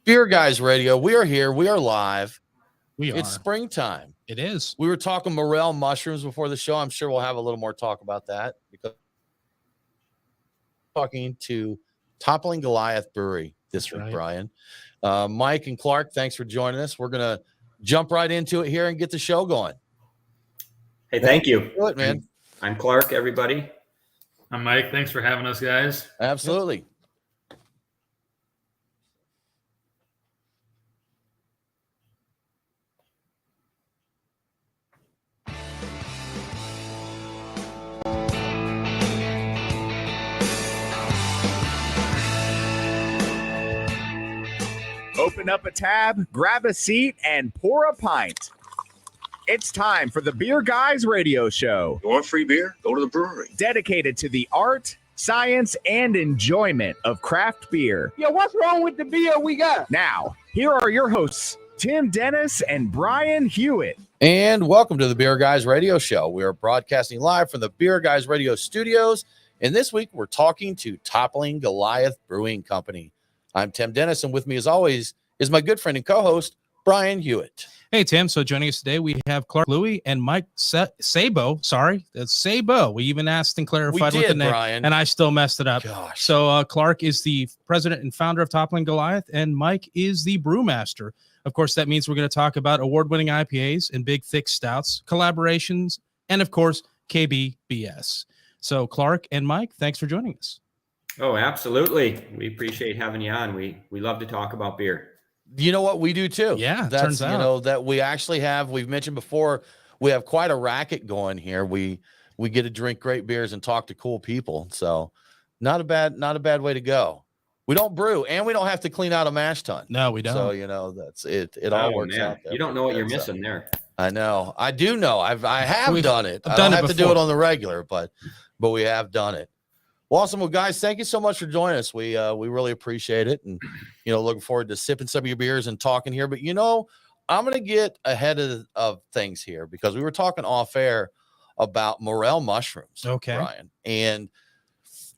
Beer Guys Radio. We are here. We are live. It's springtime. It is. We were talking Morel Mushrooms before the show. I'm sure we'll have a little more talk about that because talking to Toppling Goliath Brewery this week, Brian. Mike and Clark, thanks for joining us. We're going to jump right into it here and get the show going. Hey, thank you. Do it, man. I'm Clark, everybody. I'm Mike. Thanks for having us, guys. Absolutely. Open up a tab, grab a seat, and pour a pint. It's time for the Beer Guys Radio Show. You want free beer? Go to the brewery. Dedicated to the art, science, and enjoyment of craft beer. Yo, what's wrong with the beer we got? Now, here are your hosts, Tim Dennis and Brian Hewitt. And welcome to the Beer Guys Radio Show. We are broadcasting live from the Beer Guys Radio studios. And this week, we're talking to Toppling Goliath Brewing Company. I'm Tim Dennis, and with me, as always, is my good friend and co-host, Brian Hewitt. Hey, Tim. So joining us today, we have Clark Lewey and Mike Sabo. Sorry, that's Sabo. We even asked and clarified what the name, Brian. And I still messed it up. Gosh. So Clark is the president and founder of Toppling Goliath, and Mike is the brewmaster. Of course, that means we're going to talk about award-winning IPAs and big, thick stouts, collaborations, and, of course, KBBS. So, Clark and Mike, thanks for joining us. Oh, absolutely. We appreciate having you on. We love to talk about beer. You know what? We do too. Yeah, that's, turns out. You know, that we actually have, we've mentioned before, we have quite a racket going here. We get to drink great beers and talk to cool people. So not a bad way to go. We don't brew and we don't have to clean out a mash tun. No, we don't. So, you know, that's it. It all works out there. You don't know what you're missing there. I know. I do know. I have done it. I done don't it have to do it on the regular, but we have done it. Well, awesome. Well, guys, thank you so much for joining us. We really appreciate it. And, you know, looking forward to sipping some of your beers and talking here. But, you know, I'm going to get ahead of things here because we were talking off air about Morel Mushrooms. Okay. Brian. And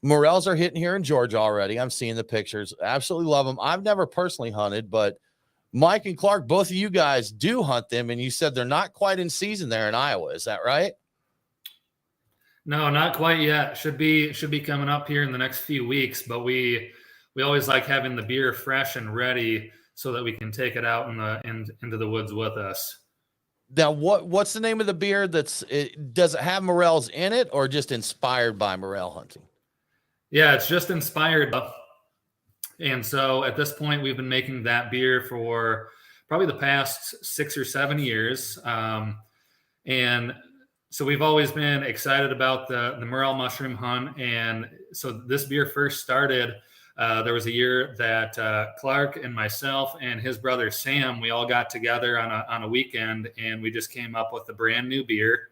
Morels are hitting here in Georgia already. I'm seeing the pictures. Absolutely love them. I've never personally hunted, but Mike and Clark, both of you guys do hunt them. And you said they're not quite in season there in Iowa. Is that right? No, not quite yet. Should be coming up here in the next few weeks, but we always like having the beer fresh and ready so that we can take it out into the woods with us. Now, what's the name of the beer does it have morels in it or just inspired by morel hunting? Yeah, it's just inspired. And so at this point, we've been making that beer for probably the past 6 or 7 years. And so we've always been excited about the Morel mushroom hunt. And so this beer first started, there was a year that Clark and myself and his brother Sam, we all got together on a weekend and we just came up with a brand new beer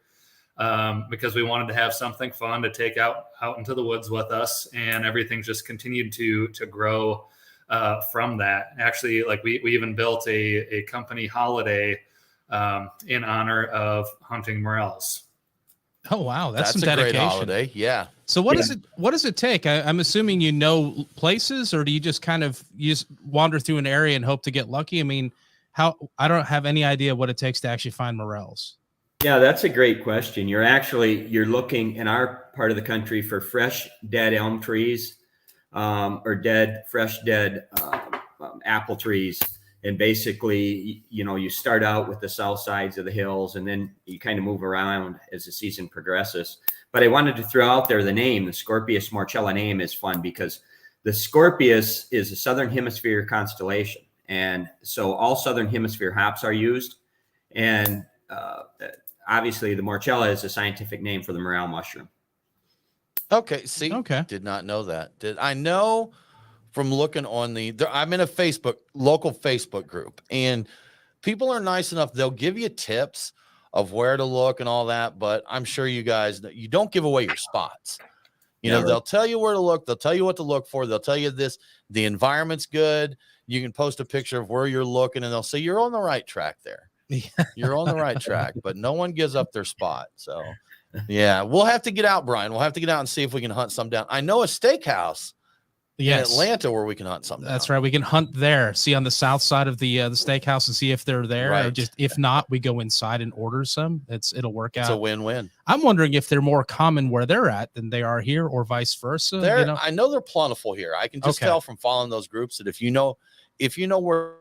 because we wanted to have something fun to take out into the woods with us. And everything just continued to grow from that. Actually, like we even built a company holiday in honor of hunting morels. Oh, wow. That's some a dedication. Great holiday. Yeah. So what does it take? I'm assuming you know places, or do you just just wander through an area and hope to get lucky? I mean, I don't have any idea what it takes to actually find morels. Yeah, that's a great question. You're looking in our part of the country for fresh, dead elm trees, or fresh, dead apple trees. And basically, you know, you start out with the south sides of the hills and then you kind of move around as the season progresses. But I wanted to throw out there the name, the Scorpius Marcella name is fun because the Scorpius is a Southern Hemisphere constellation. And so all Southern Hemisphere hops are used. And obviously the Marcella is a scientific name for the morel mushroom. Okay. See, did not know that. I know from looking on I'm in a local Facebook group, and people are nice enough. They'll give you tips of where to look and all that, but I'm sure you guys, you don't give away your spots. You know, they'll tell you where to look. They'll tell you what to look for. They'll tell you the environment's good. You can post a picture of where you're looking and they'll say, you're on the right track there. You're on the right track, but no one gives up their spot. So yeah, we'll have to get out, Brian. We'll have to get out and see if we can hunt some down. I know a steakhouse Yes. in Atlanta where we can hunt something. That's right. We can hunt there. See on the south side of the steakhouse and see if they're there. Right. Just if not, we go inside and order some. It'll work It's out. a win-win. I'm wondering if they're more common where they're at than they are here, or vice versa. I know they're plentiful here. I can just tell from following those groups that if you know where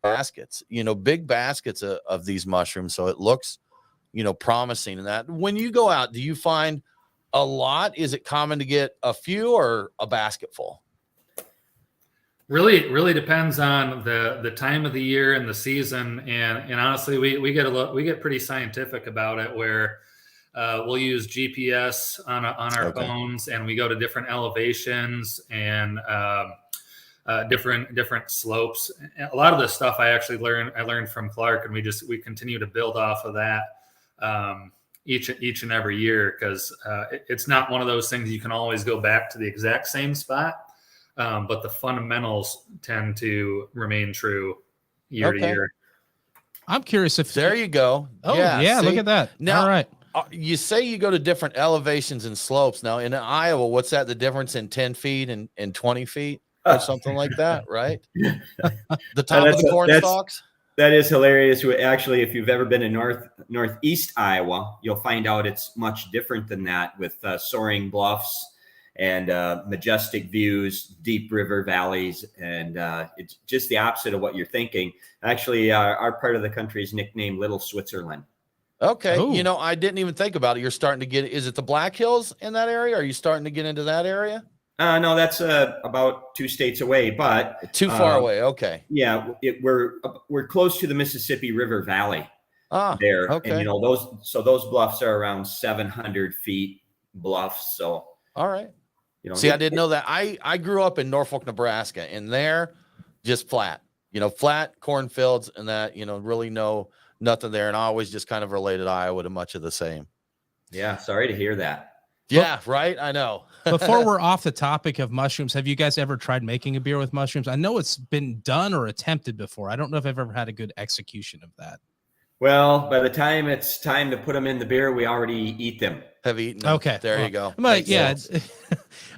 baskets, big baskets of these mushrooms, so it looks, promising. And that when you go out, do you find a lot? Is it common to get a few or a basket full? Really depends on the time of the year and the season. And honestly, we get pretty scientific about it, where we'll use GPS on our phones, and we go to different elevations and different slopes. A lot of this stuff I learned from Clark, and we continue to build off of that each and every year, because it's not one of those things you can always go back to the exact same spot, but the fundamentals tend to remain true year to year. I'm curious if there you go. Oh yeah, look at that. Now, all right. You say you go to different elevations and slopes. Now in Iowa, what's that? The difference in 10 feet and 20 feet or something like that, right? The top of the corn stalks. That is hilarious. Actually, if you've ever been in northeast Iowa, you'll find out it's much different than that, with soaring bluffs and majestic views, deep river valleys, and it's just the opposite of what you're thinking. Actually, our part of the country is nicknamed Little Switzerland. Okay. Ooh. I didn't even think about it. You're starting to get, is it the Black Hills in that area? Are you starting to get into that area? No, that's about 2 states away, but too far away. Okay. Yeah, we're close to the Mississippi River Valley there. Okay. And those bluffs are around 700 feet bluffs. So all right. See, I didn't know that. I grew up in Norfolk, Nebraska, and there just flat, flat cornfields, and that, really nothing there. And I always just kind of related Iowa to much of the same. Yeah. Sorry to hear that. Yeah, right. I know. Before we're off the topic of mushrooms, have you guys ever tried making a beer with mushrooms? I know it's been done or attempted before. I don't know if I've ever had a good execution of that. Well, by the time it's time to put them in the beer, we already eat them. Have eaten them. Okay. There you go. Yeah.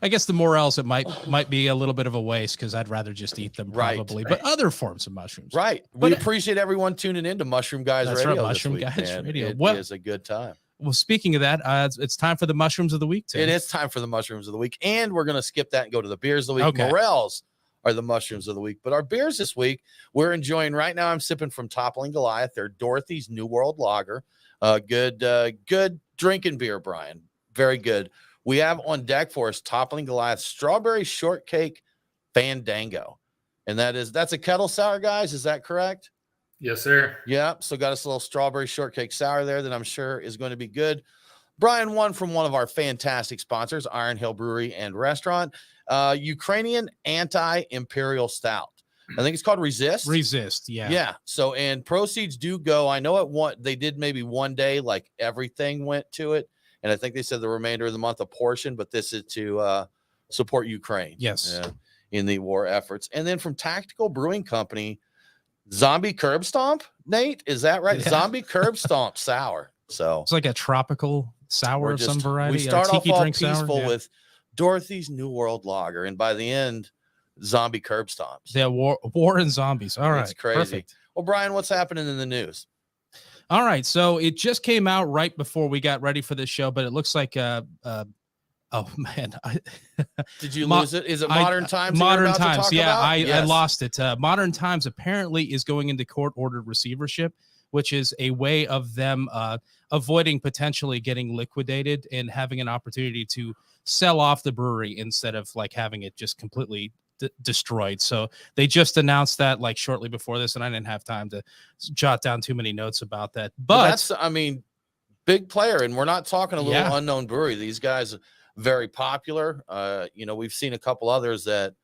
I guess the Morels, it might be a little bit of a waste, because I'd rather just eat them probably. Right. But other forms of mushrooms. Right. We appreciate everyone tuning in to Mushroom Guys Radio. Right, Mushroom Guys Radio. It is a good time. Well, speaking of that, it's time for the mushrooms of the week, Tim. It is time for the mushrooms of the week, and we're going to skip that and go to the beers of the week. Okay. Morels are the mushrooms of the week, but our beers this week we're enjoying right now. I'm sipping from Toppling Goliath. They're Dorothy's New World Lager. Good drinking beer, Brian. Very good. We have on deck for us Toppling Goliath Strawberry Shortcake Bandango, and that's a kettle sour, guys. Is that correct? Yes, sir. Yeah. So got us a little strawberry shortcake sour there that I'm sure is going to be good. Brian, one from one of our fantastic sponsors, Iron Hill Brewery and Restaurant, Ukrainian Imperial Stout. I think it's called Resist. Yeah. Yeah. So, and proceeds do go. I know they did maybe one day, like everything went to it. And I think they said the remainder of the month, a portion, but this is to support Ukraine. Yes. In the war efforts. And then from Tactical Brewing Company, Zombie Curb Stomp, Nate, is that right? Yeah. Zombie Curb Stomp sour. So it's like a tropical sour of some variety. We start off all peaceful with Dorothy's New World Lager, and by the end, Zombie Curb Stomps. Yeah, war and zombies. All right, it's crazy. Perfect. Well, Brian, what's happening in the news? All right, so it just came out right before we got ready for this show, but it looks like oh man, did you lose it? Is it Modern Times? Modern Times, yeah, I lost it. Modern Times apparently is going into court-ordered receivership, which is a way of them avoiding potentially getting liquidated and having an opportunity to sell off the brewery instead of like having it just completely destroyed. So they just announced that like shortly before this, and I didn't have time to jot down too many notes about that. But that's, I mean, big player, and we're not talking a little unknown brewery. These guys very popular. We've seen a couple others that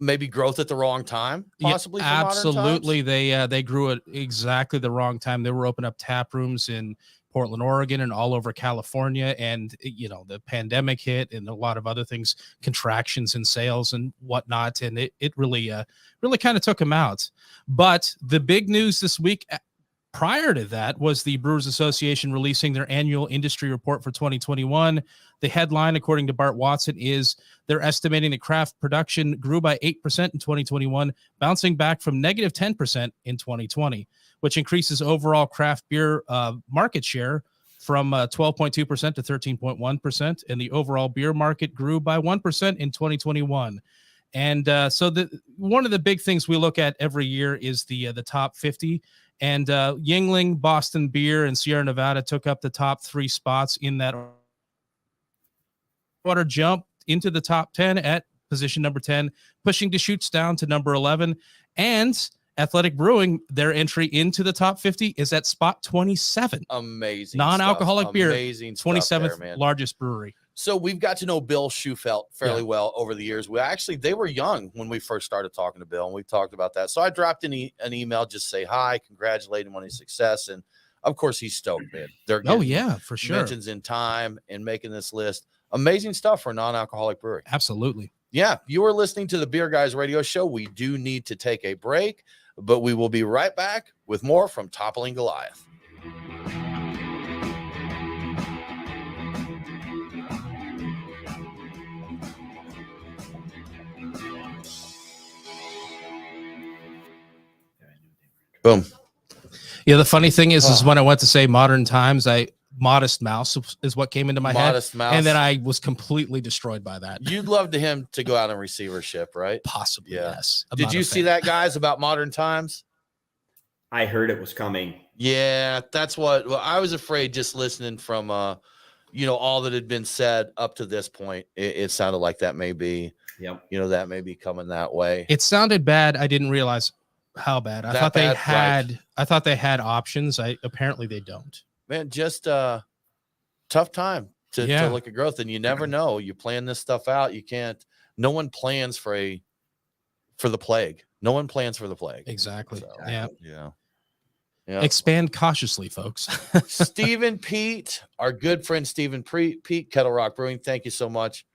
maybe growth at the wrong time, possibly. Yeah, absolutely. They grew at exactly the wrong time. They were opening up tap rooms in Portland, Oregon, and all over California. And, the pandemic hit and a lot of other things, contractions in sales and whatnot. And it really kind of took them out. But the big news this week, prior to that was the Brewers Association releasing their annual industry report for 2021. The headline, according to Bart Watson, is they're estimating that craft production grew by 8% in 2021, bouncing back from negative 10% in 2020, which increases overall craft beer market share from 12.2% to 13.1%. And the overall beer market grew by 1% in 2021. And so one of the big things we look at every year is the top 50. And Yuengling, Boston Beer, and Sierra Nevada took up the top 3 spots in that order, jumped into the top 10 at position number 10, pushing Deschutes down to number 11. And Athletic Brewing, their entry into the top 50 is at spot 27. Amazing. Non-alcoholic beer, Amazing 27th there, largest brewery. So we've got to know Bill Schufelt fairly well over the years. They were young when we first started talking to Bill, and we talked about that. So I dropped an email, just say hi, congratulate him on his success. And of course he's stoked, man. They're for sure. Mentions in time and making this list. Amazing stuff for a non-alcoholic brewery. Absolutely. Yeah. You are listening to the Beer Guys Radio Show. We do need to take a break, but we will be right back with more from Toppling Goliath. Boom. Yeah, the funny thing is when I went to say modern times, Modest Mouse is what came into my head. Mouse. And then I was completely destroyed by that. You'd love to him to go out in receivership, right? Possibly, yes. Did you see that, guys, about modern times? I heard it was coming. Yeah, that's what I was afraid just listening from all that had been said up to this point. It sounded like that may be, that may be coming that way. It sounded bad. I didn't realize how bad. I thought they had options. Apparently they don't. Man, just tough time to look at growth, and you never know. You plan this stuff out. You can't. No one plans for the plague. No one plans for the plague. Exactly. So, yeah. Yeah. Expand cautiously, folks. Stephen Pete, our good friend Stephen Pete, Kettle Rock Brewing. Thank you so much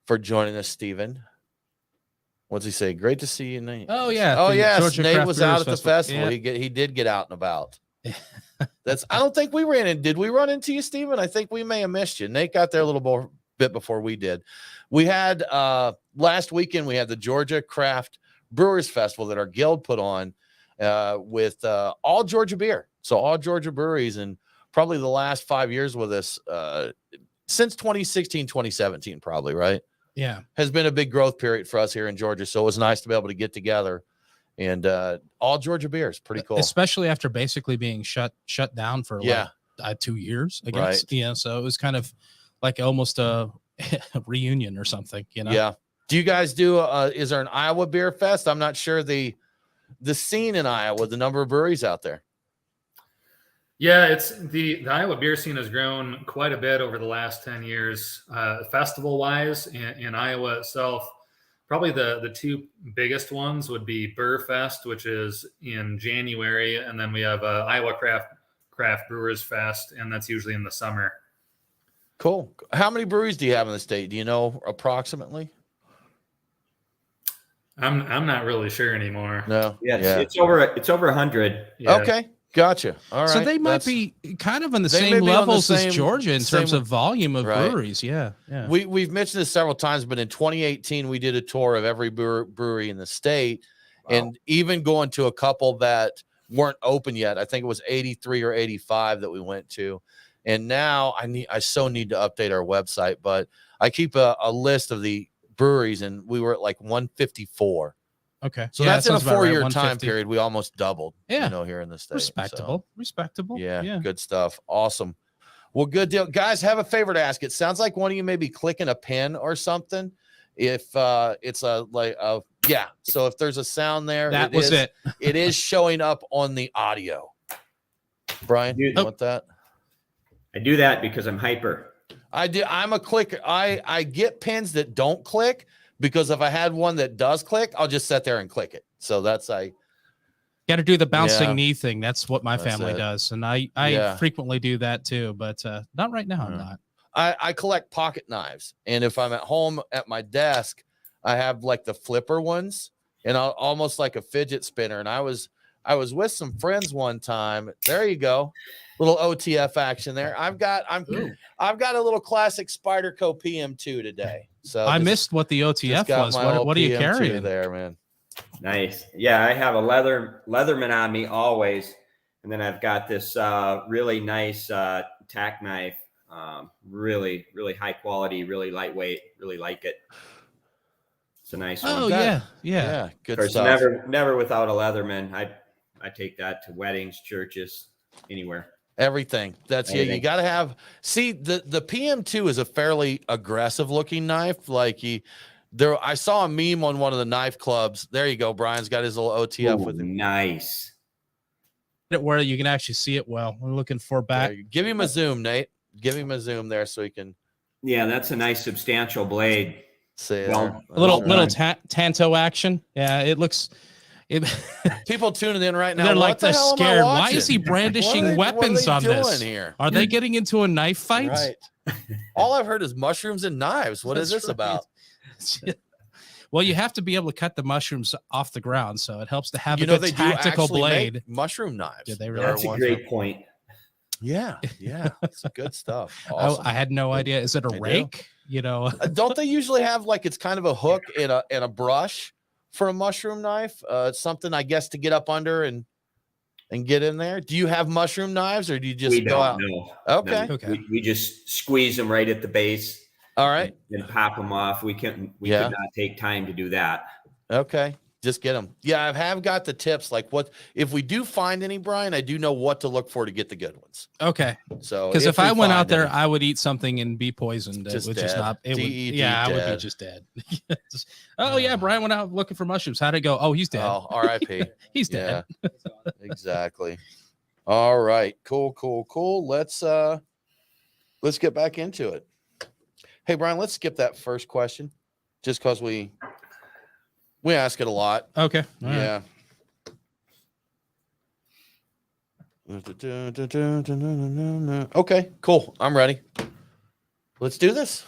for joining us, Stephen. What's he say? Great to see you, Nate. Oh yeah. Oh yes, Georgia Nate Craft was Brewers out at the festival. Yeah. He did get out and about. I don't think we ran in. Did we run into you, Stephen? I think we may have missed you. Nate got there a little bit before we did. We had last weekend. We had the Georgia Craft Brewers Festival that our guild put on with all Georgia beer. So all Georgia breweries, and probably the last 5 years with us since 2016, 2017, probably, right? Yeah. Has been a big growth period for us here in Georgia. So it was nice to be able to get together and all Georgia beers. Pretty cool. Especially after basically being shut down for 2 years, I guess. Right. Yeah. So it was kind of like almost a reunion or something, Yeah. Do you guys do is there an Iowa Beer Fest? I'm not sure the scene in Iowa, the number of breweries out there. Yeah, it's the Iowa beer scene has grown quite a bit over the last 10 years. Festival wise in Iowa itself, probably the two biggest ones would be Burr Fest, which is in January, and then we have Iowa Craft Brewers Fest, and that's usually in the summer. Cool. How many breweries do you have in the state? Do you know approximately? I'm not really sure anymore. No. It's over 100. Yeah. Okay. Gotcha. All right. So they might be kind of on the same levels as Georgia in terms of volume of breweries. Yeah. Yeah. We've mentioned this several times, but in 2018, we did a tour of every brewery in the state. Wow. And even going to a couple that weren't open yet. I think it was 83 or 85 that we went to. And now I so need to update our website, but I keep a list of the breweries, and we were at like 154. Okay. So that's in a 4-year time period. We almost doubled, here in the state. Respectable. Yeah. Good stuff. Awesome. Well, good deal. Guys, have a favor to ask. It sounds like one of you may be clicking a pen or something. If it's so if there's a sound there, it is showing up on the audio. Brian, you want that? I do that because I'm hyper. I do. I'm a clicker. I get pins that don't click, because if I had one that does click, I'll just sit there and click it. So that's got to do the bouncing knee thing. That's what my family does, and I frequently do that too. But not right now. I'm not. I collect pocket knives, and if I'm at home at my desk, I have like the flipper ones, and I'll almost like a fidget spinner. And I was I was with some friends one time. There you go. Little OTF action there. I've got a little classic Spyderco PM2 today. So I missed what the OTF was. What are you carrying there, man? Nice. Yeah, I have a Leatherman on me always, and then I've got this really nice tack knife. Really, really high quality, really lightweight. Really like it. It's a nice one. Oh yeah. Good of course, stuff. never without a Leatherman. I take that to weddings, churches, anywhere. Everything. That's Anything. yeah. You got to have. See, the PM2 is a fairly aggressive looking knife. Like I saw a meme on one of the knife clubs. There you go. Brian's got his little OTF with him. Nice. Where you can actually see it well. We're looking for back. Give him a zoom, Nate. Give him a zoom there so he can. Yeah, that's a nice substantial blade. See Well, A little tanto action. Yeah, it looks. People tuning in right now. They're like what the they're hell am I scared. Why watching? is he brandishing What are weapons they on doing this? here? Are they getting into a knife fight? Right. All I've heard is mushrooms and knives. What is That's this right. about? Well, you have to be able to cut the mushrooms off the ground, so it helps to have You a know, good they do tactical actually blade. make mushroom knives. Did they really? That's a great point. Yeah, it's good stuff. Awesome. I had no idea. Is it a They do. rake? You know, Don't they usually have like it's kind of a hook and a brush for a mushroom knife? Something I guess to get up under and get in there. Do you have mushroom knives or do you just We go don't out? know. Okay. No, Okay. we just squeeze them right at the base. All right. And pop them off. We could not take time to do that. Okay. Just get them. Yeah, I have got the tips. Like what if we do find any, Brian? I do know what to look for to get the good ones. okay. So Because if we I went find out there, any- I would eat something and be poisoned. It Just would just dead. not. It would. DED Yeah, I would be dead. just dead. Oh yeah, Brian went out looking for mushrooms. How'd it go? Oh, he's dead. Oh, R.I.P. He's dead. Yeah, exactly. All right, cool. Let's get back into it. Hey, Brian, let's skip that first question, just because we ask it a lot. Okay. All right. Yeah. Okay, cool. I'm ready. Let's do this.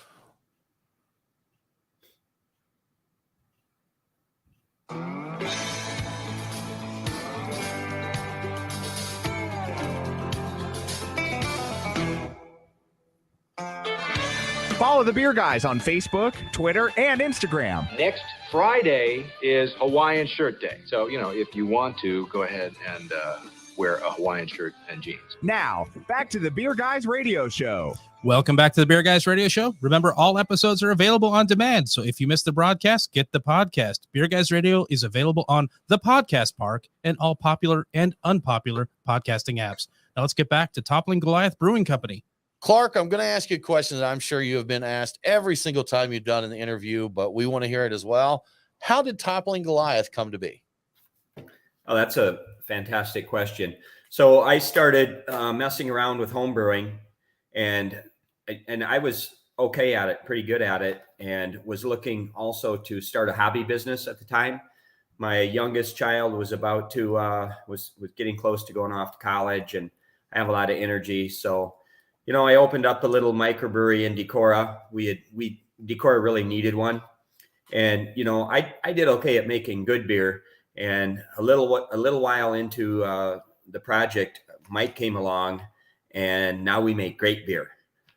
Follow the Beer Guys on Facebook, Twitter, and Instagram. Next Friday is Hawaiian Shirt Day. So, if you want to, go ahead and wear a Hawaiian shirt and jeans. Now, back to the Beer Guys radio show. Welcome back to the Beer Guys Radio Show. Remember, all episodes are available on demand. So if you missed the broadcast, get the podcast. Beer Guys Radio is available on the Podcast Park and all popular and unpopular podcasting apps. Now let's get back to Toppling Goliath Brewing Company. Clark, I'm going to ask you a question that I'm sure you have been asked every single time you've done an interview, but we want to hear it as well. How did Toppling Goliath come to be? Oh, that's a fantastic question. So I started messing around with home brewing, and I was okay at it, pretty good at it, and was looking also to start a hobby business at the time. My youngest child was about to was getting close to going off to college, and I have a lot of energy, so I opened up a little microbrewery in Decorah. Decorah really needed one, and I did okay at making good beer. And a little while into the project, Mike came along, and now we make great beer.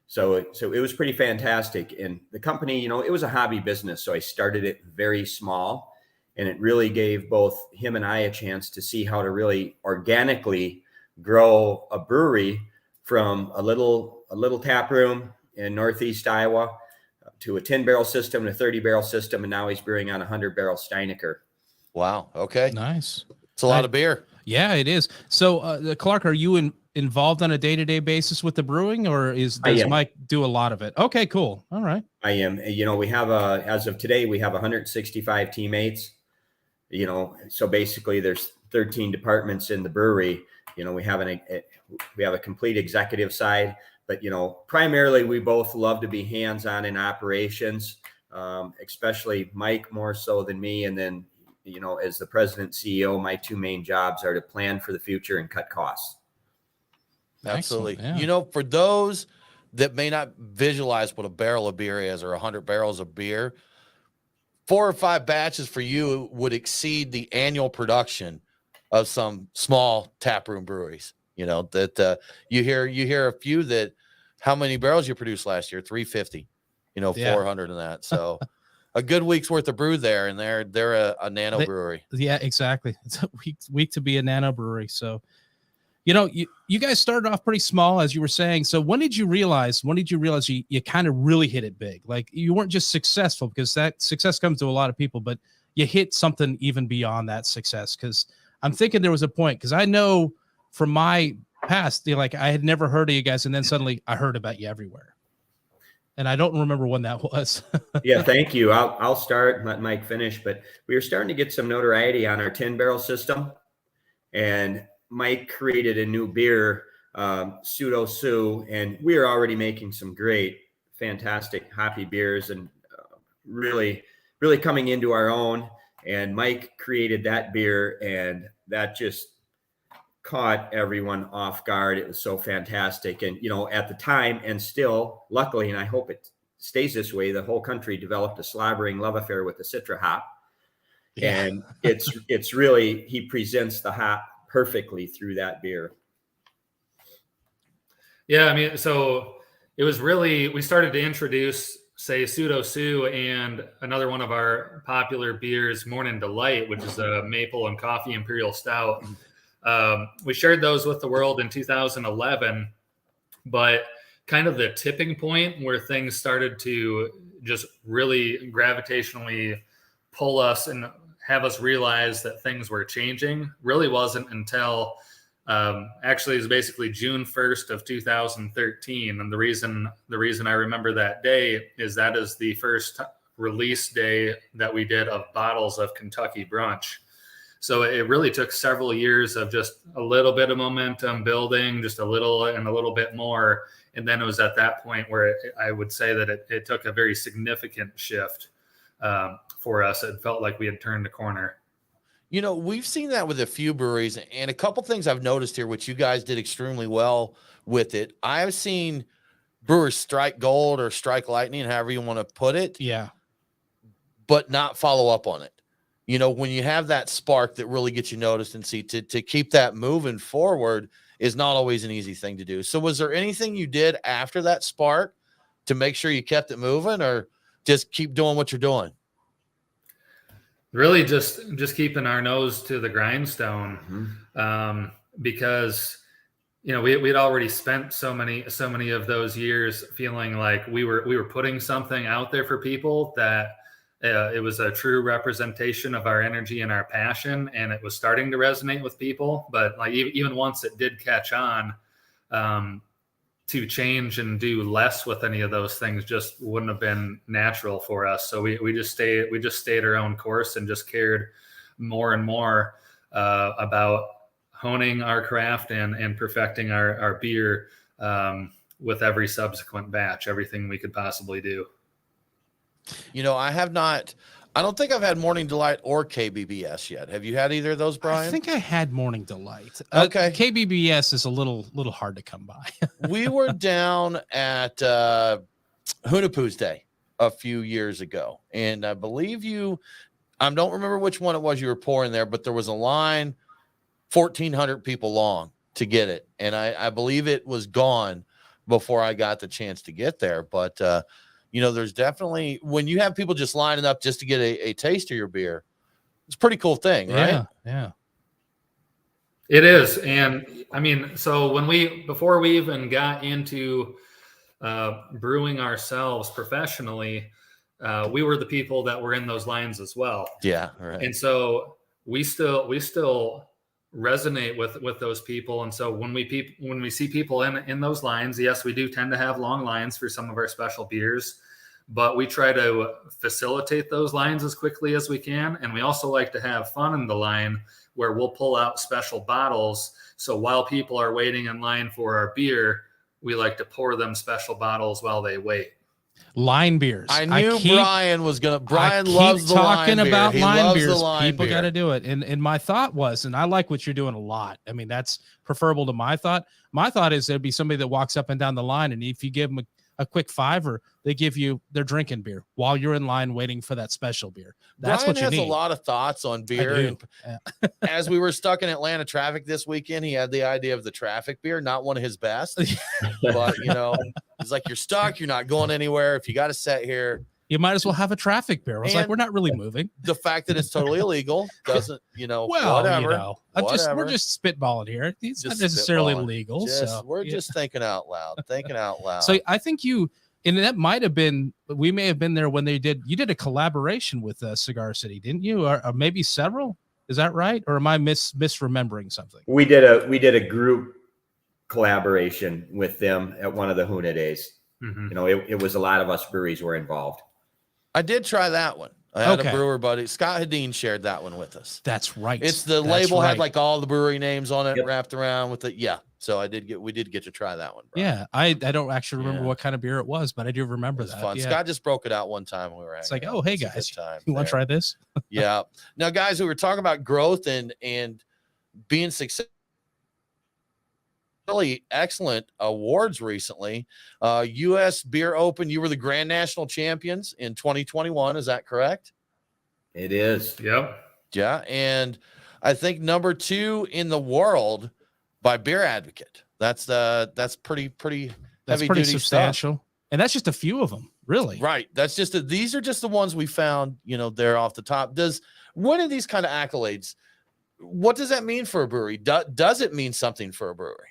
So it was pretty fantastic. And the company, it was a hobby business, so I started it very small, and it really gave both him and I a chance to see how to really organically grow a brewery from a little tap room in Northeast Iowa to a 10-barrel system, a 30-barrel system, and now he's brewing on a 100-barrel Steinecker. Wow. Okay. Nice. It's a lot of beer. Yeah, it is. So, Clark, are you involved on a day-to-day basis with the brewing, or does Mike do a lot of it? Okay, cool. All right. I am. We have as of today, we have 165 teammates. So basically there's 13 departments in the brewery. We have a complete executive side, but primarily we both love to be hands-on in operations, especially Mike more so than me. And then, as the president CEO, my two main jobs are to plan for the future and cut costs. Absolutely. Yeah. For those that may not visualize what a barrel of beer is or 100 barrels of beer, 4 or 5 batches for you would exceed the annual production of some small taproom breweries. You know, that you hear a few that how many barrels you produced last year? 350, you know, 400 in that. So a good week's worth of brew there, and they're a nano brewery. Yeah, exactly. It's a week to be a nano brewery. So, you know, you guys started off pretty small, as you were saying. So when did you realize you kind of really hit it big? Like, you weren't just successful, because that success comes to a lot of people, but you hit something even beyond that success. Because I'm thinking there was a point, because I know from my past, like, I had never heard of you guys, and then suddenly I heard about you everywhere. And I don't remember when that was. Yeah, thank you. I'll start and let Mike finish, but we were starting to get some notoriety on our 10-barrel system, and Mike created a new beer, Pseudo Sue, and we are already making some great, fantastic hoppy beers, and really coming into our own. And Mike created that beer, and that just caught everyone off guard. It was so fantastic. And, you know, at the time, and still, luckily, and I hope it stays this way, the whole country developed a slobbering love affair with the Citra hop. Yeah. And it's really, he presents the hop perfectly through that beer. Yeah, I mean, so it was really, we started to introduce, say, Pseudo Sue and another one of our popular beers, Morning Delight, which is a maple and coffee Imperial Stout. We shared those with the world in 2011, but kind of the tipping point where things started to just really gravitationally pull us and have us realize that things were changing really wasn't until actually it was basically June 1st of 2013. And the reason I remember that day is that is the first release day that we did of bottles of Kentucky Brunch. So it really took several years of just a little bit of momentum building, just a little and a little bit more. And then it was at that point where I would say that it took a very significant shift for us. It felt like we had turned a corner. You know, we've seen that with a few breweries, and a couple things I've noticed here, which you guys did extremely well with it. I've seen brewers strike gold or strike lightning, however you want to put it. Yeah. But not follow up on it. You know, when you have that spark that really gets you noticed, and see to keep that moving forward is not always an easy thing to do. So was there anything you did after that spark to make sure you kept it moving, or just keep doing what you're doing? Really just keeping our nose to the grindstone. Because, you know, we'd already spent so many of those years feeling like we were putting something out there for people that it was a true representation of our energy and our passion, and it was starting to resonate with people. But like even once it did catch on, to change and do less with any of those things just wouldn't have been natural for us. So we just stayed our own course and just cared more and more about honing our craft and perfecting our beer with every subsequent batch, everything we could possibly do. You know, I don't think I've had Morning Delight or KBBS yet. Have you had either of those, Brian? I think I had Morning Delight. Okay. KBBS is a little hard to come by. We were down at Hunapoo's Day a few years ago, and I believe I don't remember which one it was you were pouring there, but there was a line 1,400 people long to get it, and I believe it was gone before I got the chance to get there. But you know, there's definitely, when you have people just lining up just to get a taste of your beer, it's a pretty cool thing, right? Yeah. It is. And I mean, so before we even got into brewing ourselves professionally, we were the people that were in those lines as well. Yeah. Right. And so we still resonate with those people. And so when we see people in those lines, yes, we do tend to have long lines for some of our special beers, but we try to facilitate those lines as quickly as we can. And we also like to have fun in the line where we'll pull out special bottles. So while people are waiting in line for our beer, we like to pour them special bottles while they wait. Line beers. I knew Brian was gonna. Brian loves the talking line about beer. line beers. People got to do it. And my thought was, and I like what you're doing a lot. I mean, that's preferable to my thought. My thought is there'd be somebody that walks up and down the line, and if you give them a quick $5, they give you their drinking beer while you're in line waiting for that special beer. That's Brian what you has need. a lot of thoughts on beer. And as we were stuck in Atlanta traffic this weekend, he had the idea of the traffic beer, not one of his best. But, you know, he's like, you're stuck. You're not going anywhere. If you got to sit here, you might as well have a traffic beer. I was like, we're not really moving. The fact that it's totally illegal doesn't, you know, well, whatever. You know, we're just spitballing here. It's just not necessarily spitballing. legal. We're just thinking out loud, So I think and that might have been, we may have been there when you did a collaboration with Cigar City, didn't you? Or maybe several? Is that right? Or am I misremembering something? We did a group collaboration with them at one of the Huna days. You know, it was a lot of us breweries were involved. I did try that one. I had a brewer buddy. Scott Hadeen shared that one with us. That's right. It's the label had like all the brewery names on it wrapped around with it. Yeah. So we did get to try that one. Brian. Yeah. I don't actually remember what kind of beer it was, but I do remember that. Fun. Yeah. Scott just broke it out one time when we were at. It's like, oh, hey guys, you want to try this? Yeah. Now, guys, we were talking about growth and being successful. Really excellent awards recently. U.S. Beer Open, you were the Grand National Champions in 2021. Is that correct? It is. Yep. Yeah. And I think number 2 in the world by Beer Advocate. That's pretty heavy duty substantial stuff. And that's just a few of them, really. Right. That's just these are just the ones we found, you know, they're off the top. One of these kind of accolades, what does that mean for a brewery? Does it mean something for a brewery?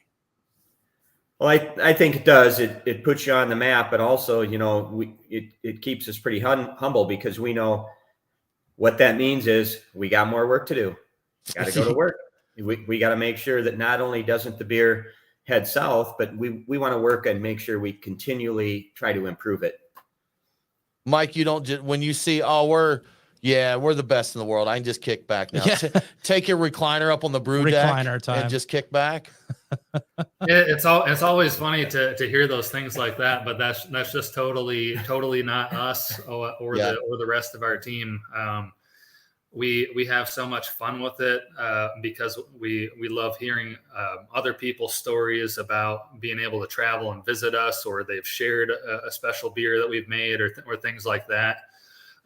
Well, I think it does. It puts you on the map, but also, you know, it keeps us pretty humble because we know what that means is we got more work to do. Got to go to work. We got to make sure that not only doesn't the beer head south, but we want to work and make sure we continually try to improve it. Mike, you don't just, when you see, we're the best in the world, I can just kick back now. Yeah. Take your recliner up on the brew deck and just kick back. It's always funny to hear those things like that, but that's just totally not us or the rest of our team. We have so much fun with it because we love hearing other people's stories about being able to travel and visit us, or they've shared a special beer that we've made or things like that.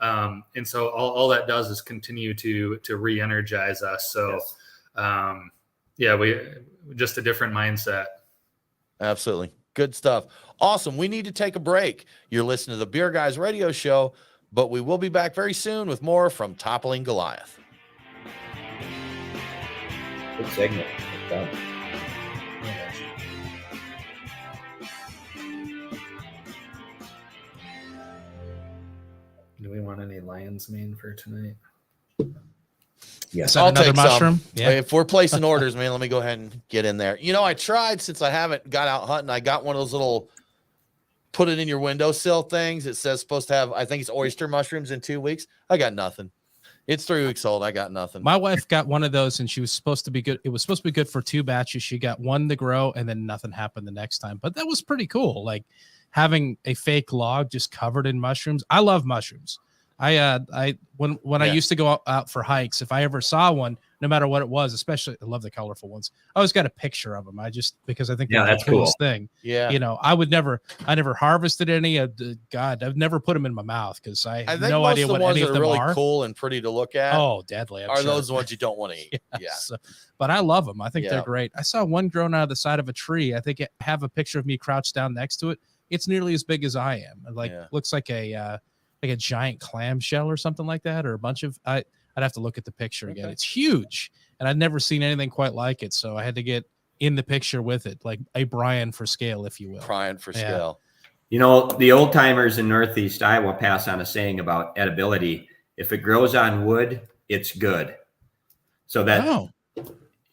And so all that does is continue to re-energize us. So, we just a different mindset. Absolutely. Good stuff. Awesome. We need to take a break. You're listening to the Beer Guys Radio Show, but we will be back very soon with more from Toppling Goliath. Good segment. Done. Do we want any lion's mane for tonight? Yes, I'll another take mushroom. Some. Yeah. If we're placing orders, man, let me go ahead and get in there. You know, I tried since I haven't got out hunting. I got one of those little put it in your windowsill things. It says supposed to have, I think it's oyster mushrooms in 2 weeks. I got nothing. It's 3 weeks old. I got nothing. My wife got one of those and she was supposed to be good. It was supposed to be good for 2 batches. She got one to grow and then nothing happened the next time. But that was pretty cool. Like having a fake log just covered in mushrooms. I love mushrooms. I used to go out for hikes, if I ever saw one, no matter what it was, especially I love the colorful ones, I always got a picture of them. Because I think that's the coolest thing. Yeah. You know, I never harvested any. God, I've never put them in my mouth because I have no idea what any of them really are. Cool and pretty to look at. Oh, deadly. Are those the ones you don't want to eat? Yes. Yeah. But I love them. I think they're great. I saw one grown out of the side of a tree. I think I have a picture of me crouched down next to it. It's nearly as big as I am. Looks like a giant clamshell or something like that, or a bunch of, I'd have to look at the picture again. It's huge and I'd never seen anything quite like it. So I had to get in the picture with it, like a Brian for scale, if you will. Brian for scale. You know, the old timers in Northeast Iowa pass on a saying about edibility. If it grows on wood, it's good. So that,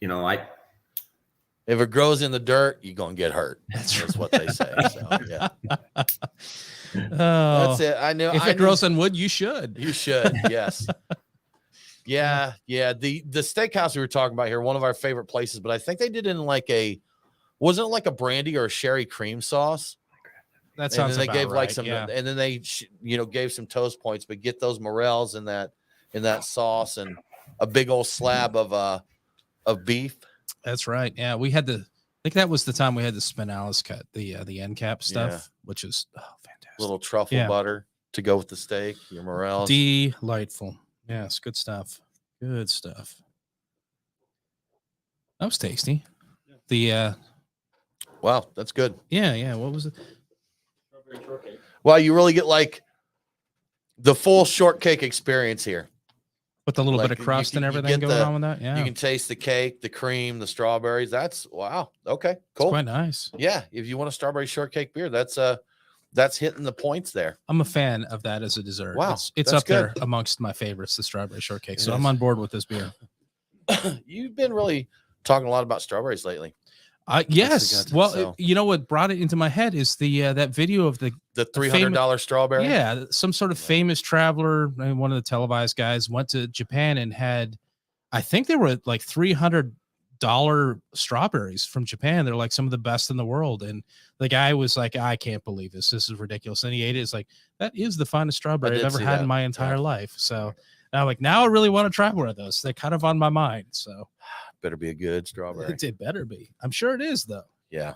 you know, if it grows in the dirt, you're going to get hurt. That's what they say. So, yeah. That's it. I know. If it grows on wood, you should. You should. Yes. Yeah. The steakhouse we were talking about here, one of our favorite places, but I think they did it in wasn't it like a brandy or a sherry cream sauce? That sounds. And then they gave right. and then they gave some toast points, but get those morels in that sauce and a big old slab of beef. That's right. Yeah, we had think that was the time we had the spinalis cut, the end cap stuff, which is fantastic. Little truffle butter to go with the steak. Your Morels. Delightful. Yes, good stuff. Good stuff. That was tasty. The wow, that's good. Yeah. What was it? Well, you really get like the full shortcake experience here. With a little bit of crust and everything going on with that. Yeah. You can taste the cake, the cream, the strawberries. That's wow. Okay, cool. It's quite nice. Yeah. If you want a strawberry shortcake beer, that's hitting the points there. I'm a fan of that as a dessert. Wow. It's up there amongst my favorites, the strawberry shortcake. So I'm on board with this beer. You've been really talking a lot about strawberries lately. Yes. Well, you know what brought it into my head is the that video of the $300 strawberry. Yeah, some sort of famous traveler, one of the televised guys, went to Japan and had, I think they were like $300 strawberries from Japan. They're like some of the best in the world. And the guy was like, I can't believe this. This is ridiculous. And he ate it. It's like, that is the finest strawberry I've ever had in my entire life. So I'm like, now I really want to try one of those. They're kind of on my mind. So better be a good strawberry. It better be. I'm sure it is, though. Yeah.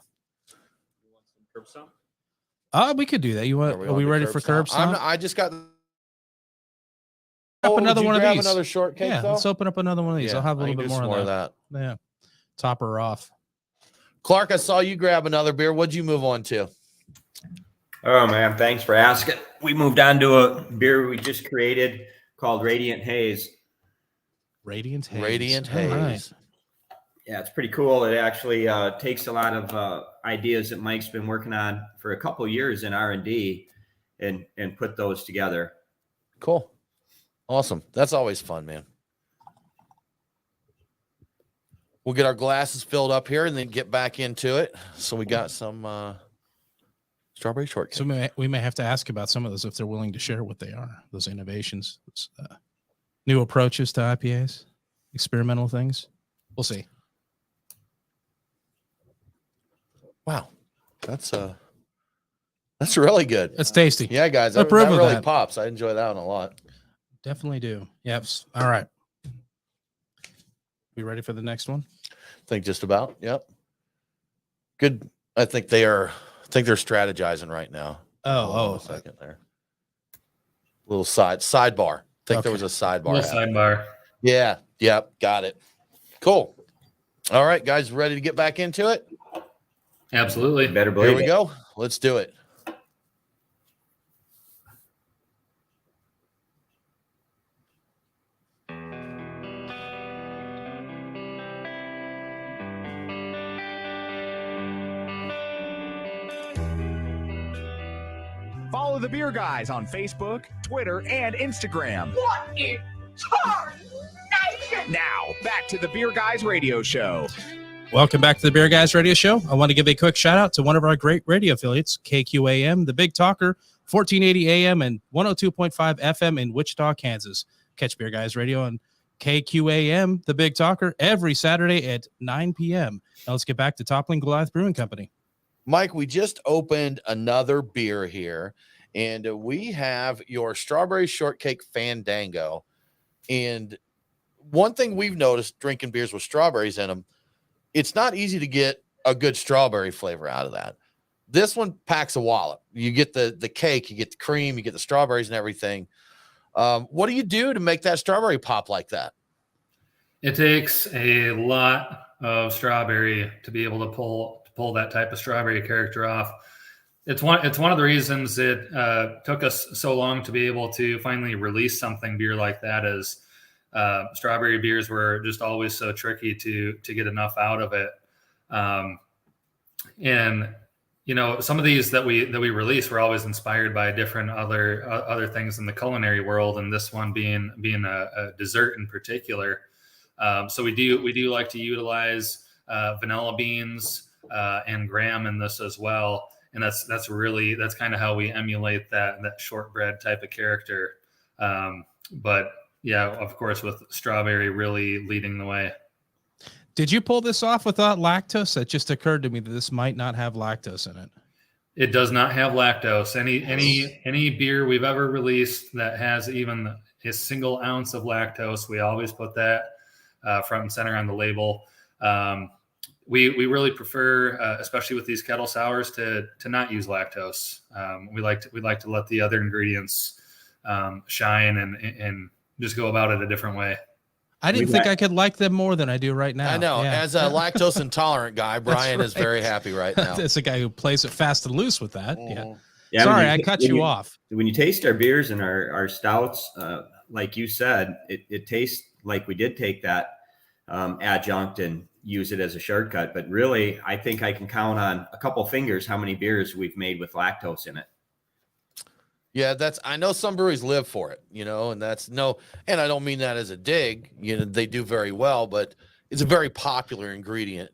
We could do that. Are we ready for curb stomp? I just got another one of these. Another shortcake. Yeah, let's open up another one of these. Yeah, I'll have a little bit more of that. Yeah. Top her off. Clark, I saw you grab another beer. What'd you move on to? Oh man, thanks for asking. We moved on to a beer we just created called Radiant Haze. Radiant Haze. Radiant Haze. Right. Yeah, it's pretty cool. It actually takes a lot of ideas that Mike's been working on for a couple years in R&D and put those together. Cool. Awesome. That's always fun, man. We'll get our glasses filled up here and then get back into it. So we got some strawberry shortcake. So we may have to ask about some of those if they're willing to share what they are, those innovations, new approaches to IPAs, experimental things. We'll see. Wow, that's really good. That's tasty. Yeah, guys, that really pops. I enjoy that one a lot. Definitely do. Yep. All right. We ready for the next one? I think just about. Yep. Good. I think they're strategizing right now. Oh, a second there. Little sidebar. I think there was a sidebar. Little sidebar. Yeah. Yep. Got it. Cool. All right, guys, ready to get back into it? Absolutely. Better believe Here we go. Let's do it. Follow the Beer Guys on Facebook, Twitter, and Instagram. What in tarnation? Now, back to the Beer Guys Radio Show. Welcome back to the Beer Guys Radio Show. I want to give a quick shout out to one of our great radio affiliates, KQAM, the Big Talker, 1480 AM and 102.5 FM in Wichita, Kansas. Catch Beer Guys Radio on KQAM, the Big Talker, every Saturday at 9 p.m. Now let's get back to Toppling Goliath Brewing Company. Mike, we just opened another beer here, and we have your strawberry shortcake Fandango. And one thing we've noticed drinking beers with strawberries in them, it's not easy to get a good strawberry flavor out of that. This one packs a wallop. You get the cake, you get the cream, you get the strawberries and everything. What do you do to make that strawberry pop like that? It takes a lot of strawberry to be able to pull that type of strawberry character off. It's one of the reasons it took us so long to be able to finally release something beer like that, is strawberry beers were just always so tricky to get enough out of it. And you know, some of these that we release were always inspired by different other things in the culinary world, and this one being a dessert in particular. So we do like to utilize vanilla beans and graham in this as well, and that's kind of how we emulate that shortbread type of character. But yeah, of course, with strawberry really leading the way. Did you pull this off without lactose? It just occurred to me that this might not have lactose in it. It does not have lactose. Any beer we've ever released that has even a single ounce of lactose, we always put that front and center on the label. we really prefer, especially with these kettle sours, to not use lactose. We like to let the other ingredients shine and just go about it a different way. I didn't think I could like them more than I do right now. I know. Yeah. As a lactose intolerant guy, Brian is right. very happy right now. That's a guy who plays it fast and loose with that. Yeah. Yeah, Sorry, I cut you off. When you taste our beers and our stouts, like you said, it tastes like we did take that adjunct and use it as a shortcut. But really, I think I can count on a couple fingers how many beers we've made with lactose in it. Yeah, I know some breweries live for it, and and I don't mean that as a dig, they do very well, but it's a very popular ingredient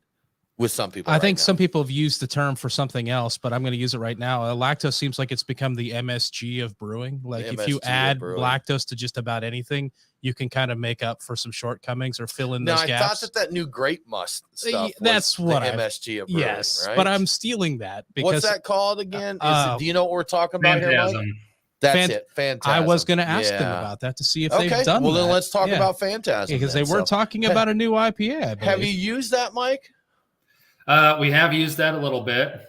with some people. I think some people have used the term for something else, but I'm going to use it right now. Lactose seems like it's become the MSG of brewing. Like if you add lactose to just about anything, you can kind of make up for some shortcomings or fill in those gaps. I thought that new grape must stuff that's what the MSG of brewing, yes, right? but I'm stealing that because what's that called again? Do you know what we're talking about Phantasm. Here, Mike? That's it. Phantasm. I was going to ask them about that to see if they've done that. Well, then let's talk about about Phantasm. Because they were talking about a new IPA. Have you used that, Mike? We have used that a little bit.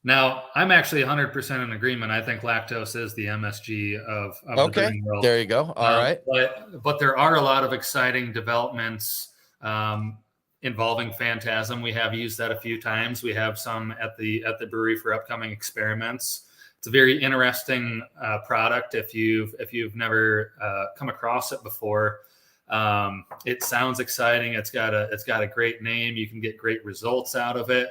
Now, I'm actually 100% in agreement. I think lactose is the MSG of the brewing world. There you go. All right. But there are a lot of exciting developments involving Phantasm. We have used that a few times. We have some at the brewery for upcoming experiments. It's a very interesting product. If you've never come across it before, it sounds exciting. It's got a great name. You can get great results out of it.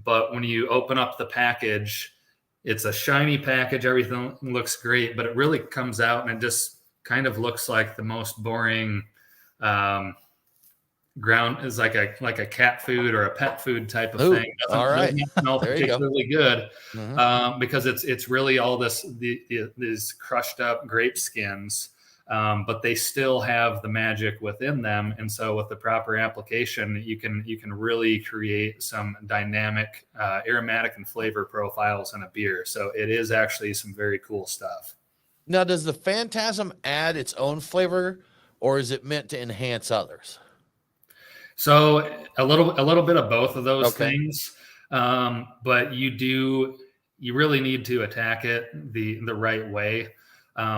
But when you open up the package, it's a shiny package. Everything looks great, but it really comes out and it just kind of looks like the most boring ground is like a cat food or a pet food type of thing. All right. Doesn't smell particularly good because it's really all these crushed up grape skins. But they still have the magic within them, and so with the proper application, you can really create some dynamic aromatic and flavor profiles in a beer. So it is actually some very cool stuff. Now, does the Phantasm add its own flavor, or is it meant to enhance others? So a little bit of both of those things, but you really need to attack it the right way.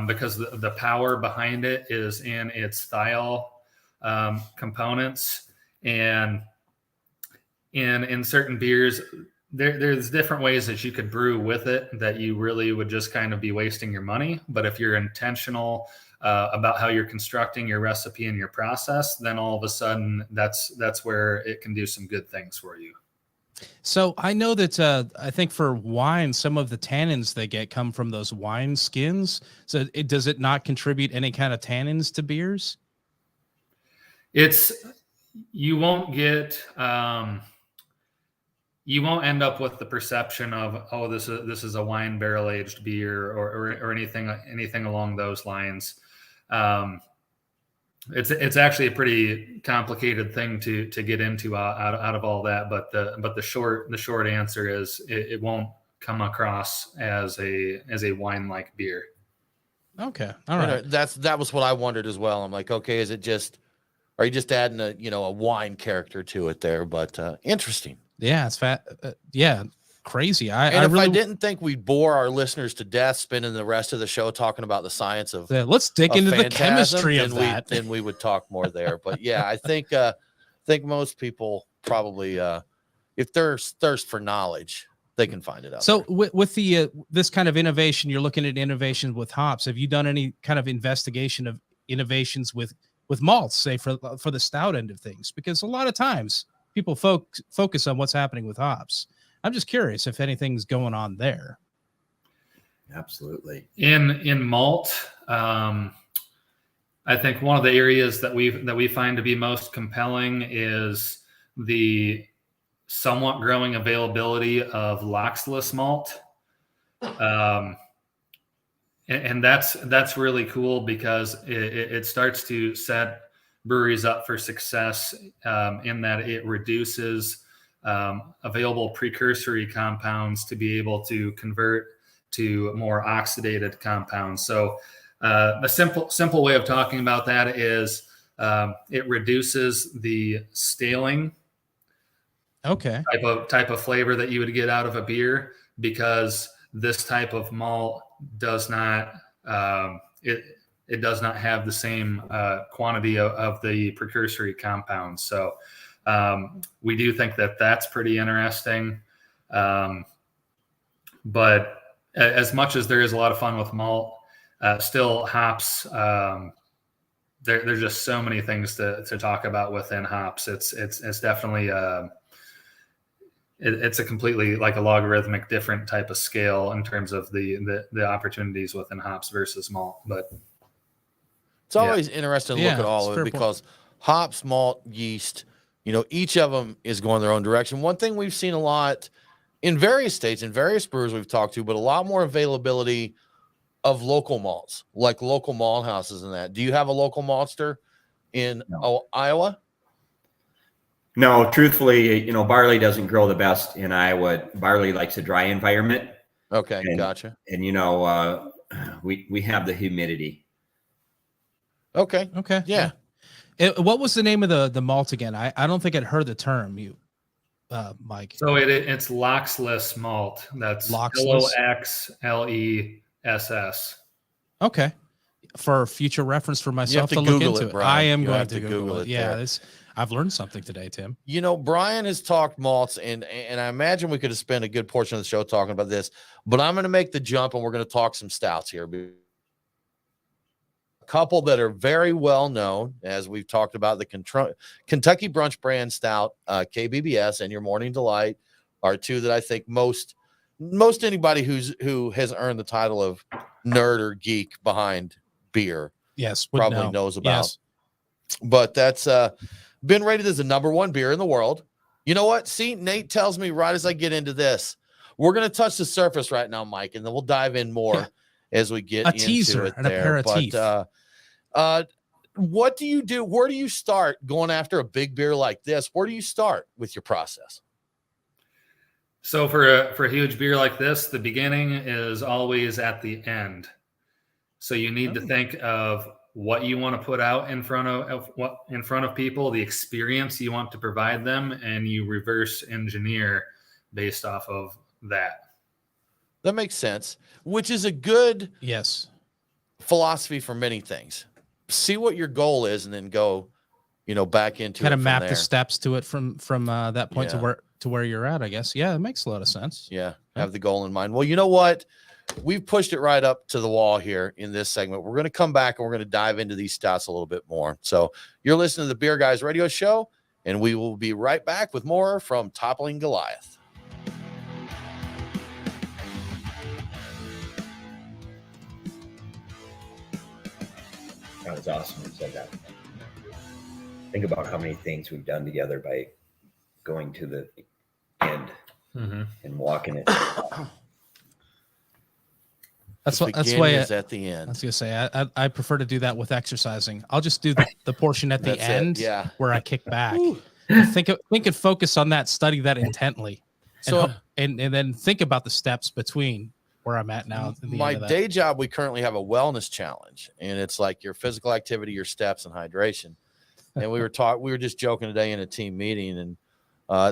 Because the power behind it is in its thiol components, and in certain beers, there's different ways that you could brew with it that you really would just kind of be wasting your money. But if you're intentional about how you're constructing your recipe and your process, then all of a sudden that's where it can do some good things for you. So I know that I think for wine, some of the tannins they get come from those wine skins. So does it not contribute any kind of tannins to beers? You won't end up with the perception of, this is a wine barrel aged beer or anything along those lines. It's actually a pretty complicated thing to get into out of all that, but the short answer is it won't come across as a wine like beer. Okay, all right. That was what I wondered as well. I'm like, okay, are you just adding a wine character to it there? But interesting. Yeah, it's fat. Yeah. Crazy. I didn't think we'd bore our listeners to death spending the rest of the show talking about the science of let's dig into the chemistry of that. Then we would talk more there. But yeah, I think most people probably if there's thirst for knowledge, they can find it out. So with the this kind of innovation, you're looking at innovation with hops. Have you done any kind of investigation of innovations with malts, say for the stout end of things? Because a lot of times people focus on what's happening with hops. I'm just curious if anything's going on there. Absolutely. In malt, I think one of the areas that we find to be most compelling is the somewhat growing availability of loxless malt. And that's really cool because it starts to set breweries up for success in that it reduces available precursory compounds to be able to convert to more oxidated compounds. So a simple way of talking about that is It reduces the scaling Okay. type of flavor that you would get out of a beer, because this type of malt does not it does not have the same quantity of the precursory compounds. So we do think that that's pretty interesting. But as much as there is a lot of fun with malt, still hops. There's just so many things to talk about within hops. It's definitely it's a completely like a logarithmic different type of scale in terms of the opportunities within hops versus malt. But it's always interesting to look at all of it, because hops, malt, yeast, each of them is going their own direction. One thing we've seen a lot in various states and various brewers we've talked to, but a lot more availability of local malts, like local malt houses and that. Do you have a local maltster in Iowa? No, truthfully, barley doesn't grow the best in Iowa. Barley likes a dry environment. Okay, gotcha. And we have the humidity. Okay. Yeah. What was the name of the malt again? I don't think I'd heard the term, Mike. So it's Loxless malt. That's LOXLESS. Okay. For future reference for myself to look into it. I am going to Google it. Yeah, I've learned something today, Tim. Brian has talked malts, and I imagine we could have spent a good portion of the show talking about this, but I'm going to make the jump, and we're going to talk some stouts here. A couple that are very well known, as we've talked about, the Kentucky Brunch brand stout, KBBS, and your Morning Delight are two that I think most anybody who has earned the title of nerd or geek behind beer, probably knows about. Yes. But that's been rated as the #1 beer in the world. You know what? See, Nate tells me right as I get into this, we're going to touch the surface right now, Mike, and then we'll dive in more as we get into teaser, it an there. aperitif. But what do you do? Where do you start going after a big beer like this? Where do you start with your process? So for a huge beer like this, the beginning is always at the end. So you need to think of what you want to put out in front of people, the experience you want to provide them, and you reverse engineer based off of that. That makes sense, which is a good philosophy for many things. See what your goal is, and then go, back into kind of map the steps to it from that point to where you're at, I guess. Yeah, it makes a lot of sense. Yeah, have the goal in mind. Well, you know what? We've pushed it right up to the wall here in this segment. We're going to come back and we're going to dive into these stouts a little bit more. So you're listening to the Beer Guys Radio Show, and we will be right back with more from Toppling Goliath. That was awesome you said that. Think about how many things we've done together by going to the end and walking it. That's why is at the end. I was gonna say I prefer to do that with exercising. I'll just do the portion at the end where I kick back. Think and focus on that, study that intently, and then think about the steps between where I'm at now. My day job, we currently have a wellness challenge, and it's like your physical activity, your steps, and hydration. And we were just joking today in a team meeting, and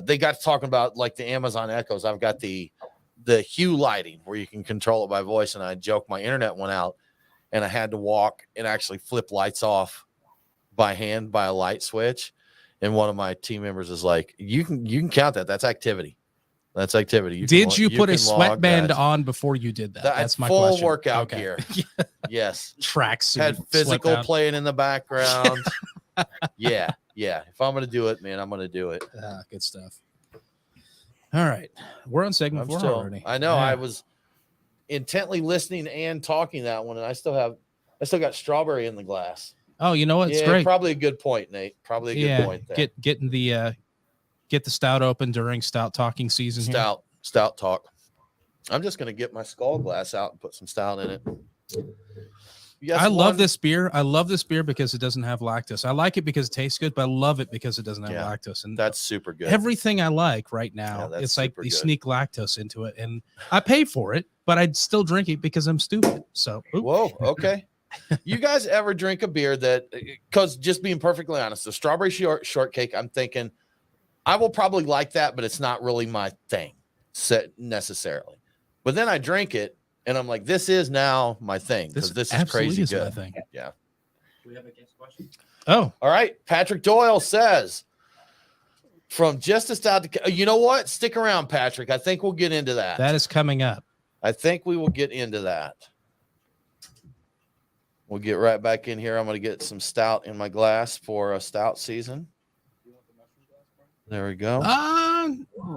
they got talking about like the Amazon Echoes. I've got the hue lighting where you can control it by voice, and I joked my internet went out, and I had to walk and actually flip lights off by hand by a light switch. And one of my team members is like, "You can count that. That's activity. That's activity." Did you put a sweatband on before you did that? That's my full question. Workout gear. Yes, tracksuit. Had physical playing in the background. Yeah. If I'm gonna do it, man, I'm gonna do it. Good stuff. All right, we're on segment 4 already. I know. Yeah. I was intently listening and talking that one, and I still got strawberry in the glass. Oh, you know what? It's great. Probably a good point, Nate. Probably a good point there. Get the stout open during stout talking season. Stout talk. I'm just gonna get my skull glass out and put some stout in it. I love this beer. I love this beer because it doesn't have lactose. I like it because it tastes good, but I love it because it doesn't have lactose. And that's super good. Everything I like right now, it's like they sneak lactose into it, and I pay for it, but I'd still drink it because I'm stupid. So, whoa, okay. You guys ever drink a beer that, because just being perfectly honest, the strawberry shortcake, I'm thinking I will probably like that, but it's not really my thing necessarily. But then I drink it and I'm like, this is now my thing because this is crazy good. My thing. Yeah. Do we have a guest question? Oh, all right. Patrick Doyle says, from just a stout to, you know what? Stick around, Patrick. I think we'll get into that. That is coming up. I think we will get into that. We'll get right back in here. I'm going to get some stout in my glass for a stout season. There we go.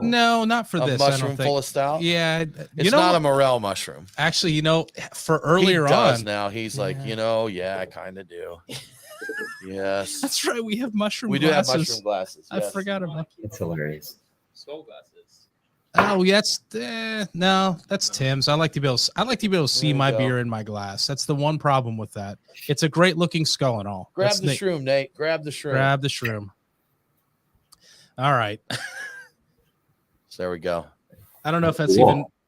No, not for this. Mushroom full of stout. Yeah, it's not a morel mushroom. Actually, for earlier he does on now. He's like, I kind of do. Yes, that's right. We have mushroom. We glasses. do have mushroom glasses. Yes. I forgot about. It's hilarious. Skull glasses. Oh, that's no, that's Tim's. I like to be able to see my beer in my glass. That's the one problem with that. It's a great looking skull and all. Grab the shroom, Nate. Grab the shroom. Grab the shroom. All right. So there we go. I don't know if that's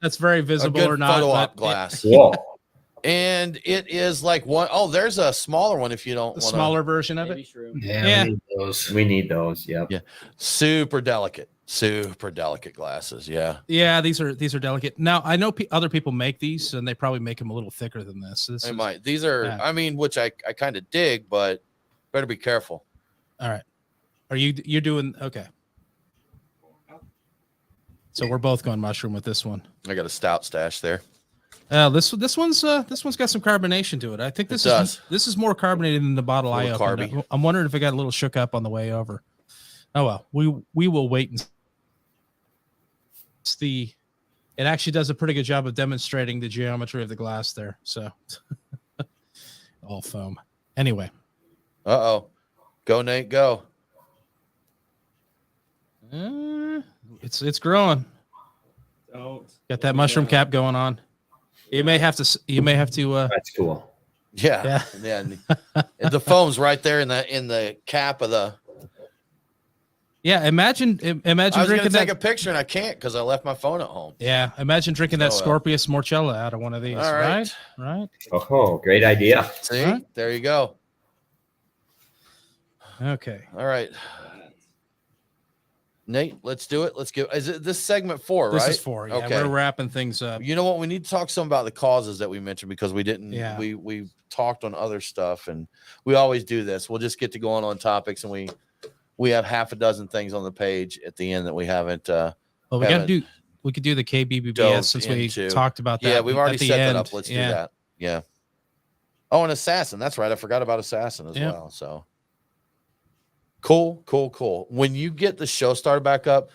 that's very visible or not. Photo op glass. And it is like one. Oh, there's a smaller one if you don't want smaller version of it. Yeah, we need those. We need those. Yep. Yeah. Super delicate glasses. Yeah. Yeah, these are delicate. Now I know other people make these, and they probably make them a little thicker than this. They might. These are. I mean, which I kind of dig, but better be careful. All right. Are you're doing okay? So we're both going mushroom with this one. I got a stout stash there. This one's got some carbonation to it. I think this is more carbonated than the bottle I opened. I'm wondering if it got a little shook up on the way over. Oh well, we will wait and see. It actually does a pretty good job of demonstrating the geometry of the glass there. So all foam. Anyway. Go Nate, go. It's growing. Got that mushroom cap going on. You may have to. That's cool. Yeah. The foam's right there in the cap of the. Yeah, imagine I was drinking take a picture and I can't because I left my phone at home. Yeah, imagine drinking that Scorpius Morcella out of one of these. All right. Oh, great idea. See, there you go. Okay. All right. Nate, let's do it. Let's give. Is it this segment 4, right? This is 4. Yeah, okay. We're wrapping things up. You know what? We need to talk some about the causes that we mentioned because we didn't. Yeah. We talked on other stuff, and we always do this. We'll just get to going on topics, and we have half a dozen things on the page at the end that we haven't. Well, we could do the KBBS since we talked about that. Yeah, we've already set that up. Let's do that. Yeah. Oh, and Assassin. That's right. I forgot about Assassin as well. So. Cool. When you get the show started back up,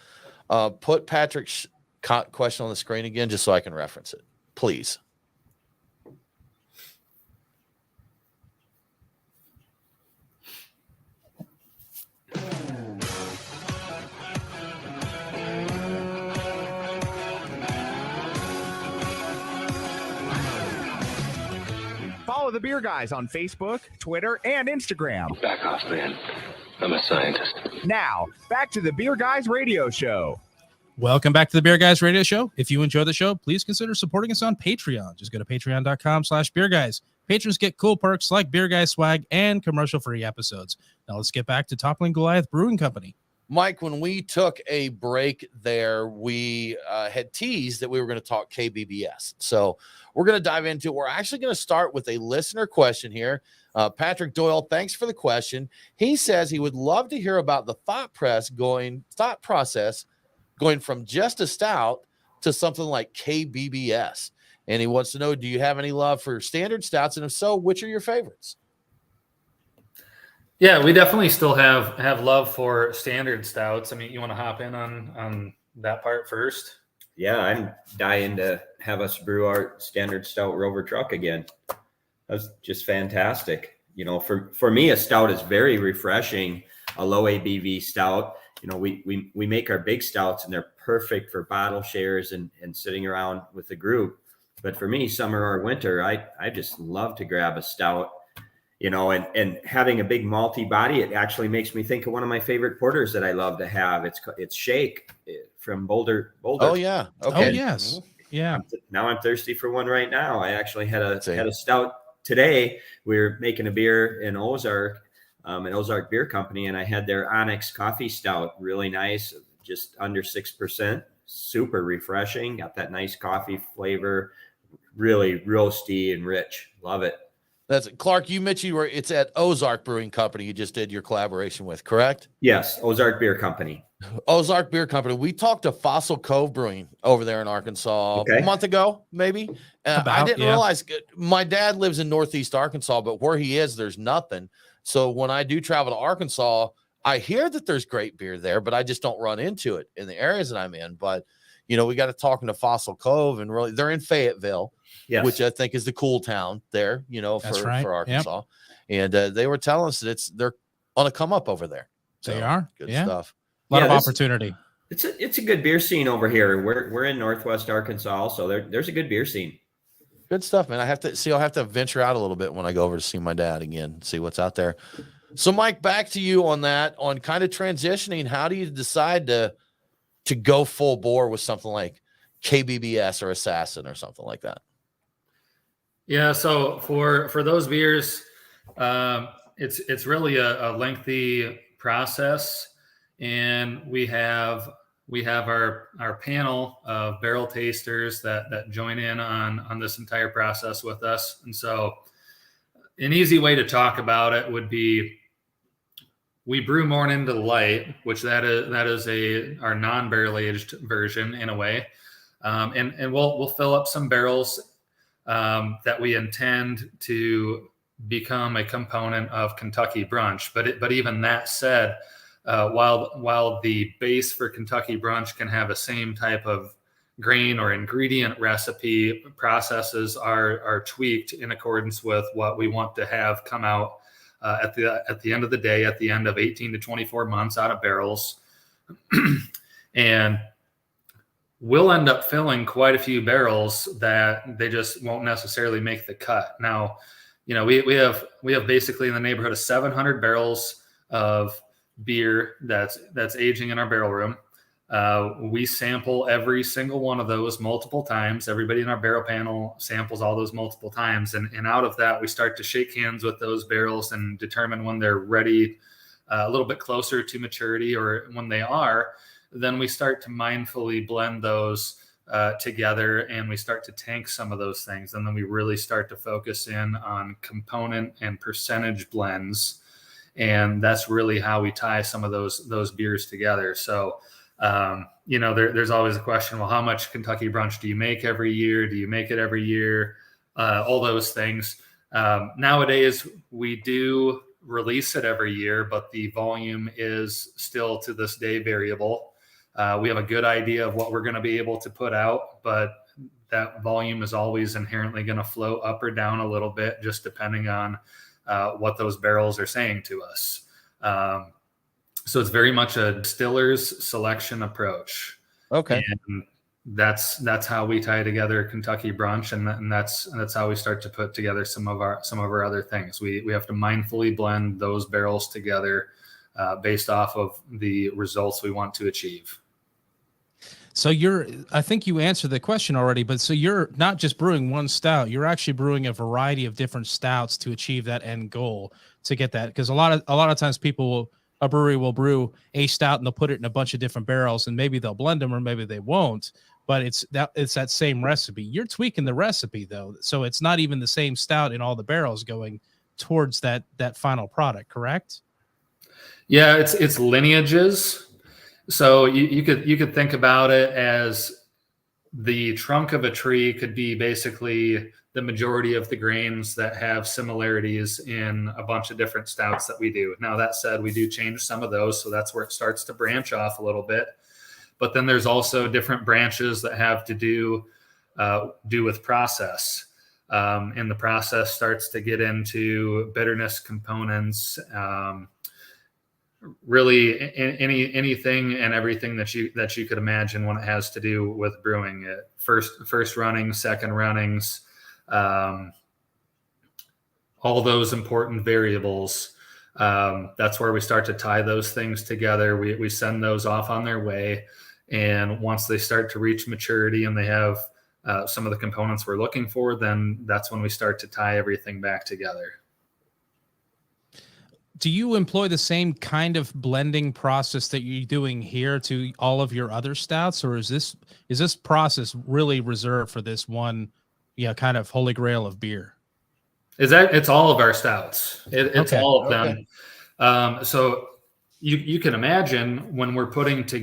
put Patrick's question on the screen again, just so I can reference it, please. Follow the Beer Guys on Facebook, Twitter, and Instagram. Back off, man. I'm a scientist. Now, back to the Beer Guys Radio Show. Welcome back to the Beer Guys Radio Show. If you enjoy the show, please consider supporting us on Patreon. Just go to patreon.com/beerguys. Patrons get cool perks like Beer Guys swag and commercial-free episodes. Now let's get back to Toppling Goliath Brewing Company. Mike, when we took a break there, we had teased that we were going to talk KBBS. So we're going to dive into it. We're actually going to start with a listener question here. Patrick Doyle, thanks for the question. He says he would love to hear about the thought process going from just a stout to something like KBBS. And he wants to know, do you have any love for standard stouts? And if so, which are your favorites? Yeah, we definitely still have love for standard stouts. I mean, you want to hop in on that part first? Yeah, I'm dying to have us brew our standard stout Rover truck again. That's just fantastic. You know, for me, a stout is very refreshing. A low ABV stout. You know, we make our big stouts and they're perfect for bottle shares and sitting around with the group. But for me, summer or winter, I just love to grab a stout. You know, and having a big malty body, it actually makes me think of one of my favorite porters that I love to have. It's Shake from Boulder. Oh yeah. Okay. Oh yes. Yeah. Now I'm thirsty for one right now. I actually had a stout today we're making a beer in Ozark, an Ozark Beer Company, and I had their Onyx Coffee Stout, really nice, just under 6%, super refreshing, got that nice coffee flavor, really roasty and rich. Love it. That's Clark. You mentioned where it's at Ozark Brewing Company. You just did your collaboration with, correct? Yes, Ozark Beer Company. Ozark Beer Company. We talked to Fossil Cove Brewing over there in Arkansas a month ago, maybe. I didn't realize my dad lives in Northeast Arkansas, but where he is, there's nothing. So when I do travel to Arkansas, I hear that there's great beer there, but I just don't run into it in the areas that I'm in. But, you know, we got to talking to Fossil Cove, and really they're in Fayetteville, which I think is the cool town there, you know, for Arkansas. Yep. And they were telling us that they're on a come up over there. So, they are good stuff. A lot of opportunity. It's a good beer scene over here. We're in Northwest Arkansas also. There's a good beer scene. Good stuff, man. I'll have to venture out a little bit when I go over to see my dad again, see what's out there. So Mike, back to you on that, on kind of transitioning. How do you decide to go full bore with something like KBBS or Assassin or something like that? Yeah. So for those beers, it's really a lengthy process. And we have our panel of barrel tasters that join in on this entire process with us. And so an easy way to talk about it would be, we brew more into the light, which that is our non-barrel aged version in a way. And we'll fill up some barrels that we intend to become a component of Kentucky Brunch. But even that said, while the base for Kentucky Brunch can have the same type of grain or ingredient recipe, processes are tweaked in accordance with what we want to have come out at the end of the day, at the end of 18 to 24 months out of barrels. And we'll end up filling quite a few barrels that they just won't necessarily make the cut. Now, you know, we have basically in the neighborhood of 700 barrels of beer that's aging in our barrel room. We sample every single one of those multiple times. Everybody in our barrel panel samples all those multiple times. And out of that, we start to shake hands with those barrels and determine when they're ready, a little bit closer to maturity, or when they are, then we start to mindfully blend those together, and we start to tank some of those things. And then we really start to focus in on component and percentage blends. And that's really how we tie some of those beers together. So, you know, there's always a question, well, how much Kentucky Brunch do you make every year? Do you make it every year? All those things. Nowadays, we do release it every year, but the volume is still to this day variable. We have a good idea of what we're going to be able to put out, but that volume is always inherently going to flow up or down a little bit, just depending on what those barrels are saying to us. So it's very much a distiller's selection approach. Okay. And that's how we tie together Kentucky Brunch. And that's how we start to put together some of our other things. We have to mindfully blend those barrels together based off of the results we want to achieve. So I think you answered the question already, but so you're not just brewing one stout, you're actually brewing a variety of different stouts to achieve that end goal, to get that. Because a lot of times a brewery will brew a stout and they'll put it in a bunch of different barrels, and maybe they'll blend them or maybe they won't, but it's that same recipe. You're tweaking the recipe though. So it's not even the same stout in all the barrels going towards that final product, correct? Yeah, it's lineages. So you could think about it as the trunk of a tree could be basically the majority of the grains that have similarities in a bunch of different stouts that we do. Now, that said, we do change some of those, so that's where it starts to branch off a little bit. But then there's also different branches that have to do with process. And the process starts to get into bitterness components, really anything and everything that you could imagine when it has to do with brewing it. First runnings, second runnings, all those important variables. That's where we start to tie those things together. We send those off on their way. And once they start to reach maturity and they have some of the components we're looking for, then that's when we start to tie everything back together. Do you employ the same kind of blending process that you're doing here to all of your other stouts, or is this process really reserved for this one, kind of holy grail of beer? It's all of our stouts. It's Okay. all of them. So you can imagine when we're starting to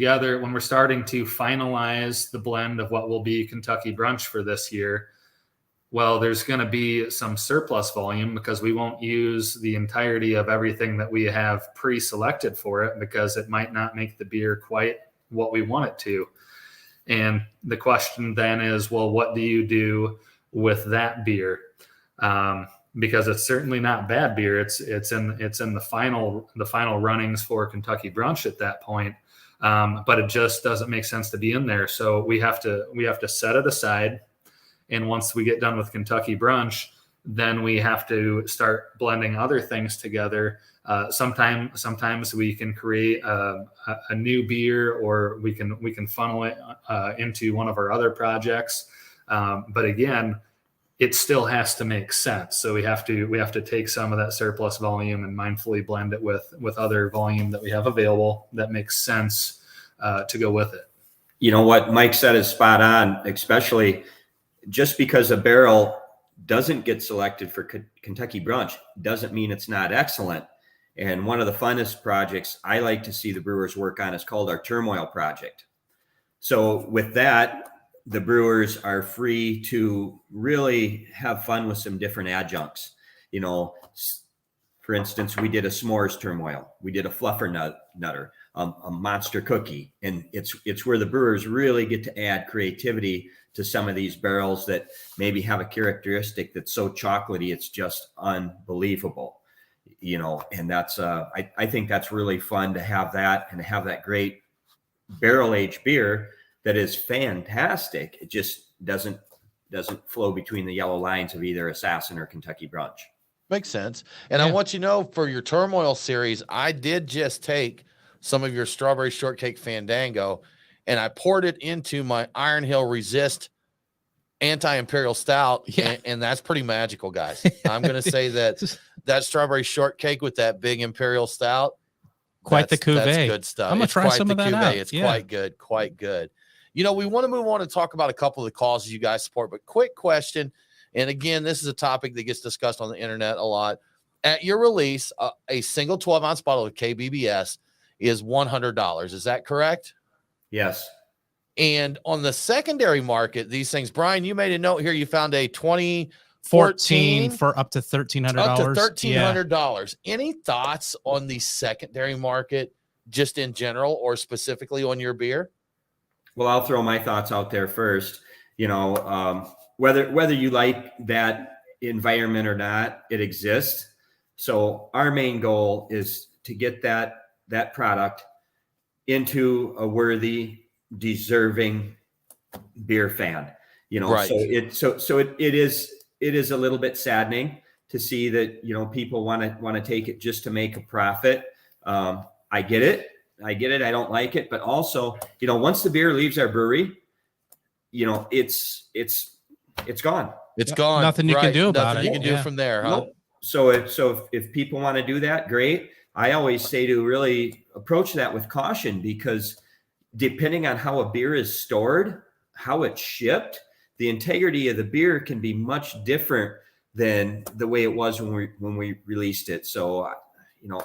finalize the blend of what will be Kentucky Brunch for this year, well, there's going to be some surplus volume because we won't use the entirety of everything that we have pre-selected for it, because it might not make the beer quite what we want it to. And the question then is, well, what do you do with that beer? Because it's certainly not bad beer. It's in the final runnings for Kentucky Brunch at that point. But it just doesn't make sense to be in there. So we have to set it aside. And once we get done with Kentucky Brunch, then we have to start blending other things together. Sometimes we can create a new beer, or we can funnel it into one of our other projects. But again, it still has to make sense. So we have to take some of that surplus volume and mindfully blend it with other volume that we have available that makes sense to go with it. You know what Mike said is spot on, especially just because a barrel doesn't get selected for Kentucky Brunch doesn't mean it's not excellent. And one of the funnest projects I like to see the brewers work on is called our Turmoil project. So with that, the brewers are free to really have fun with some different adjuncts. For instance, we did a s'mores turmoil. We did a fluffer nutter, a monster cookie. And it's where the brewers really get to add creativity to some of these barrels that maybe have a characteristic that's so chocolatey, it's just unbelievable. And that's, I think that's really fun to have that, and to have that great barrel aged beer that is fantastic. It just doesn't flow between the yellow lines of either Assassin or Kentucky Brunch. Makes sense. And I want you to know, for your Turmoil series, I did just take some of your Strawberry Shortcake Fandango and I poured it into my Iron Hill Resist Anti-Imperial Stout. Yeah. And that's pretty magical, guys. I'm going to say that Strawberry Shortcake with that big Imperial Stout, quite the cuvee. That's good stuff. I'm going to try some of that out. It's quite good, quite good. We want to move on and talk about a couple of the causes you guys support, but quick question. And again, this is a topic that gets discussed on the internet a lot. At your release, a single 12-ounce bottle of KBBS is $100. Is that correct? Yes. And on the secondary market, these things, Brian, you made a note here. You found a 2014 for up to $1,300. Up to $1,300. Yeah. Any thoughts on the secondary market, just in general, or specifically on your beer? Well, I'll throw my thoughts out there first. Whether you like that environment or not, it exists. So our main goal is to get that product into a worthy, deserving beer fan. Right. So it is a little bit saddening to see that people want to take it just to make a profit. I get it. I don't like it, but also once the beer leaves our brewery, it's gone. It's gone. Nothing you can do about Nothing it. you can do from there, huh? Nope. So if people want to do that, great. I always say to really approach that with caution, because depending on how a beer is stored, how it's shipped, the integrity of the beer can be much different than the way it was when we released it. So,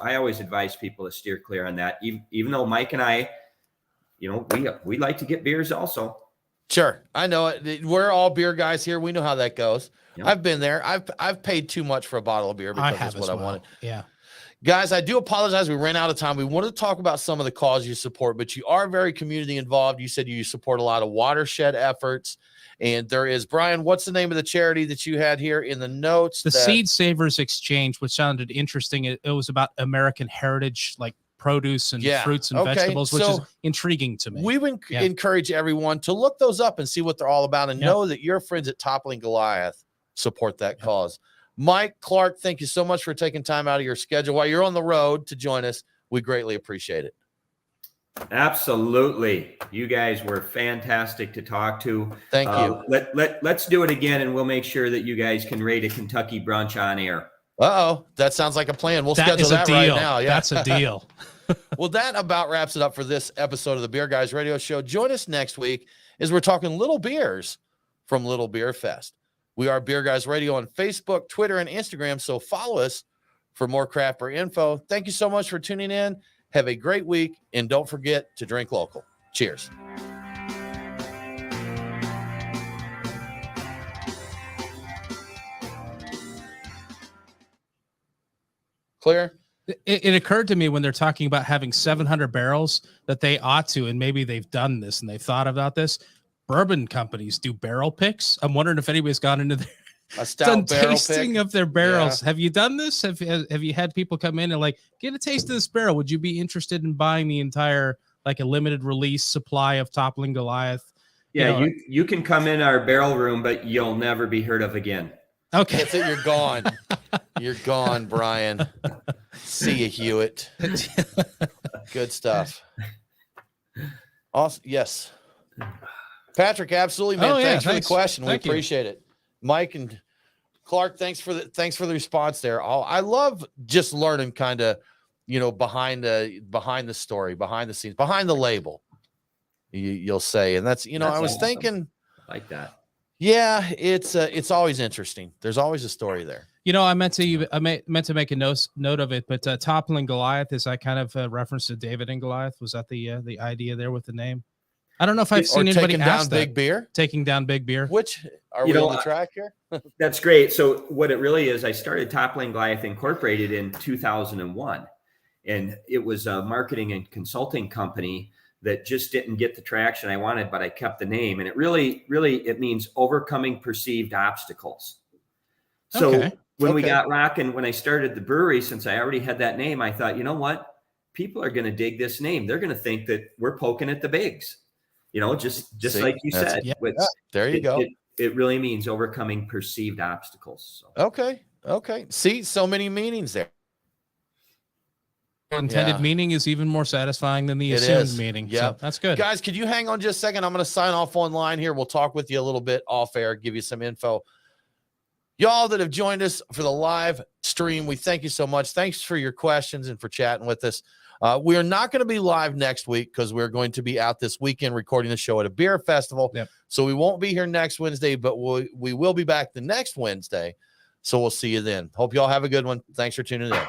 I always advise people to steer clear on that. Even though Mike and I, we like to get beers also. Sure, I know it. We're all beer guys here. We know how that goes. Yep. I've been there. I've paid too much for a bottle of beer because that's what I wanted. Yeah. Guys, I do apologize. We ran out of time. We wanted to talk about some of the causes you support, but you are very community involved. You said you support a lot of watershed efforts. And there is, Brian, what's the name of the charity that you had here in the notes? The Seed Savers Exchange, which sounded interesting. It was about American heritage, like produce and fruits and vegetables, which is intriguing to me. We would encourage everyone to look those up and see what they're all about, and know that your friends at Toppling Goliath support that cause. Mike, Clark, thank you so much for taking time out of your schedule while you're on the road to join us. We greatly appreciate it. Absolutely. You guys were fantastic to talk to. Thank you. Let's do it again, and we'll make sure that you guys can rate a Kentucky brunch on air. Uh-oh, that sounds like a plan. We'll That schedule is a that right deal. now. Yeah, That's a deal. Well, that about wraps it up for this episode of the Beer Guys Radio Show. Join us next week as we're talking little beers from Little Beer Fest. We are Beer Guys Radio on Facebook, Twitter, and Instagram, so follow us for more craft beer info. Thank you so much for tuning in. Have a great week, and don't forget to drink local. Cheers. Clear? It occurred to me when they're talking about having 700 barrels that they ought to, and maybe they've done this and they've thought about this. Bourbon companies do barrel picks. I'm wondering if anybody's gone into their A stout barrel tasting pick. of their barrels. Yeah. Have you done this? Have you had people come in and like, get a taste of this barrel? Would you be interested in buying the entire, like a limited release supply of Toppling Goliath? Yeah, You know, you can come in our barrel room, but you'll never be heard of again. Okay. That's it. You're gone. You're gone, Brian. See you, Hewitt. Good stuff. Awesome. Yes. Patrick, absolutely, man. Oh, yeah, thanks for the thanks. question. Thank we you. appreciate it. Mike and Clark, thanks for the response there. I love just learning kind of, behind the story, behind the scenes, behind the label, you'll say. And that's, That's I was awesome. thinking, I like that. yeah, it's always interesting. There's always a story there. I meant to make a note of it, but Toppling Goliath is I kind of reference to David and Goliath. Was that the idea there with the name? I don't know if I've seen anybody taking down ask Big Beer. Taking down Big Beer. Which are we on the track here? That's great. So what it really is, I started Toppling Goliath Incorporated in 2001, and it was a marketing and consulting company that just didn't get the traction I wanted, but I kept the name. And it really, it means overcoming perceived obstacles. So Okay. when we got rocking, when I started the brewery, since I already had that name, I thought, you know what? People are going to dig this name. They're going to think that we're poking at the bigs. Just See, like you said. yeah. There you go. It really means overcoming perceived obstacles. So. Okay. See, so many meanings there. Intended meaning is even more satisfying than the It assumed is. meaning. Yeah. So that's good. Guys, could you hang on just a second? I'm going to sign off online here. We'll talk with you a little bit off air, give you some info. Y'all that have joined us for the live stream, we thank you so much. Thanks for your questions and for chatting with us. We are not going to be live next week because we're going to be out this weekend recording the show at a beer festival. Yep. So we won't be here next Wednesday, but we will be back the next Wednesday. So we'll see you then. Hope y'all have a good one. Thanks for tuning in.